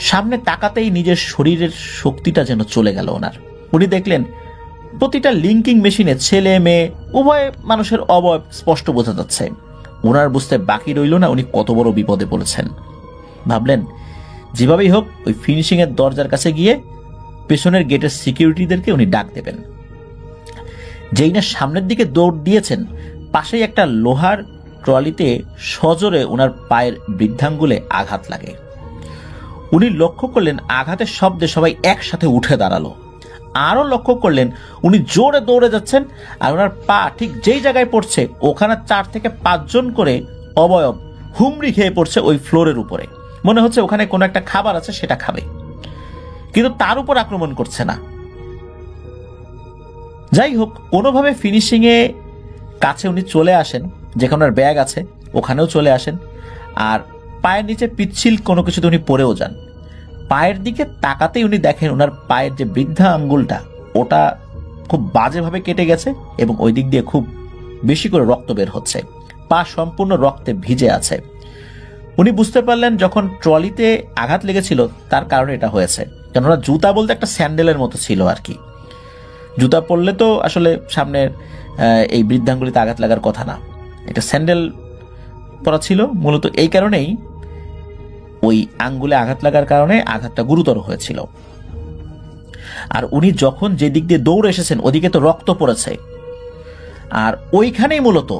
সামনে তাকাতেই নিজের শরীরের শক্তিটা যেন চলে গেল ওনার। উনি দেখলেন প্রতিটা লিঙ্কিং মেশিনে ছেলে মেয়ে উভয় মানুষের অবয়ব স্পষ্ট বোঝা যাচ্ছে। ওনার বুঝতে বাকি রইল না উনি কত বড় বিপদে পড়েছেন। ভাবলেন যেভাবেই হোক ওই ফিনিশিং এর দরজার কাছে গিয়ে পেছনের গেটের সিকিউরিটিদেরকে উনি ডাক দেবেন। যেই না সামনের দিকে দৌড় দিয়েছেন, পাশেই একটা লোহার ট্রলিতে সজোরে ওনার পায়ের বৃদ্ধাঙ্গুলে আঘাত লাগে। উনি লক্ষ্য করলেন আঘাতের শব্দে সবাই একসাথে উঠে দাঁড়ালো। আরো লক্ষ্য করলেন উনি জোরে দৌড়ে যাচ্ছেন আর ওনার পা ঠিক যেই জায়গায় পড়ছে ওখানে 4 থেকে 5 জন করে অবয়ব হুমড়ি খেয়ে পড়ছে ওই ফ্লোরের উপরে। মনে হচ্ছে ওখানে কোনো একটা খাবার আছে, সেটা খাবে, কিন্তু তার উপর আক্রমণ করছে না। যাই হোক, কোনোভাবে ফিনিশিং এ কাছে উনি চলে আসেন, যেখানে ওনার ব্যাগ আছে ওখানেও চলে আসেন। আর পায়ের নিচে পিচ্ছিল কোনো কিছুতে উনি পড়েও যান। পায়ের দিকে তাকাতেই উনি দেখেন ওনার পায়ের যে বৃদ্ধা আঙ্গুলটা ওটা খুব বাজেভাবে কেটে গেছে এবং ওই দিক দিয়ে খুব বেশি করে রক্ত বের হচ্ছে। পা সম্পূর্ণ রক্তে ভিজে আছে। উনি বুঝতে পারলেন যখন ট্রলিতে আঘাত লেগেছিল তার কারণে এটা হয়েছে। কেননা জুতা বলতে একটা স্যান্ডেলের মতো ছিল আর কি। জুতা পরলে তো আসলে সামনের এই বৃদ্ধাঙ্গুলিতে আঘাত লাগার কথা না, এটা স্যান্ডেল পরা ছিল। মূলত এই কারণেই ওই আঙ্গুলে আঘাত লাগার কারণে আঘাতটা গুরুতর হয়েছিল। আর উনি যখন যে দিক দিয়ে দৌড়ে এসেছেন ওদিকে তো রক্ত পড়েছে, আর ওইখানেই মূলত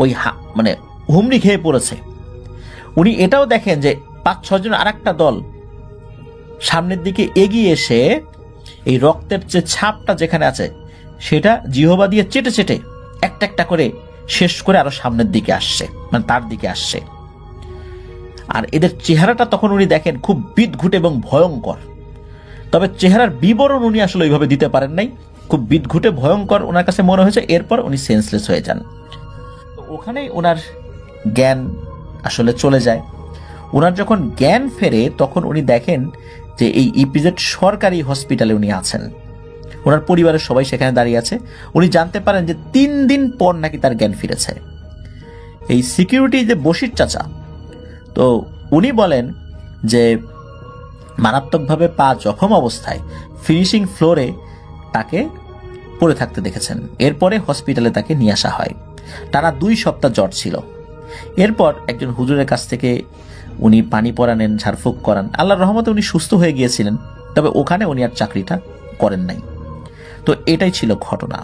ওই মানে হুমড়ি খেয়ে পড়েছে। উনি এটাও দেখেন যে 5-6 জন আর একটা দল সামনের দিকে এগিয়ে এসে এই রক্তের যে ছাপটা যেখানে আছে সেটা জিহবা দিয়ে চেটে চেটে একটা একটা করে শেষ করে আরো সামনের দিকে আসছে, মানে তার দিকে আসছে। আর এদের চেহারাটা তখন উনি দেখেন খুব বিদঘুট এবং ভয়ঙ্কর। তবে চেহারার বিবরণ উনি আসলে ওইভাবে দিতে পারেন নাই, খুব বিদঘুটে ভয়ঙ্কর ওনার কাছে মনে হয়েছে। এরপর উনি সেন্সলেস হয়ে যান। ওখানেই ওনার জ্ঞান আসলে চলে যায়। ওনার যখন জ্ঞান ফেরে তখন উনি দেখেন যে এই ইপিজেড সরকারি হসপিটালে উনি আছেন। ওনার পরিবারের সবাই সেখানে দাঁড়িয়ে আছে। উনি জানতে পারেন যে 3 দিন পর নাকি তার জ্ঞান ফিরেছে। এই সিকিউরিটি যে বশির চাচা, তো উনি বলেন যে মারাত্মকভাবে পা জখম অবস্থায় ফিনিশিং ফ্লোরে তাকে পড়ে থাকতে দেখেছেন। এরপরে হসপিটালে তাকে নিয়ে আসা হয়। টানা 2 সপ্তাহ জ্বর ছিল। এরপর একজন হুজুরের কাছ থেকে উনি পানি পরানেন, ঝাড়ফুঁক করান। আল্লাহর রহমতে উনি সুস্থ হয়ে গিয়েছিলেন, তবে ওখানে উনি আর চাকরিটা করেন নাই। তো এটাই ছিল ঘটনা।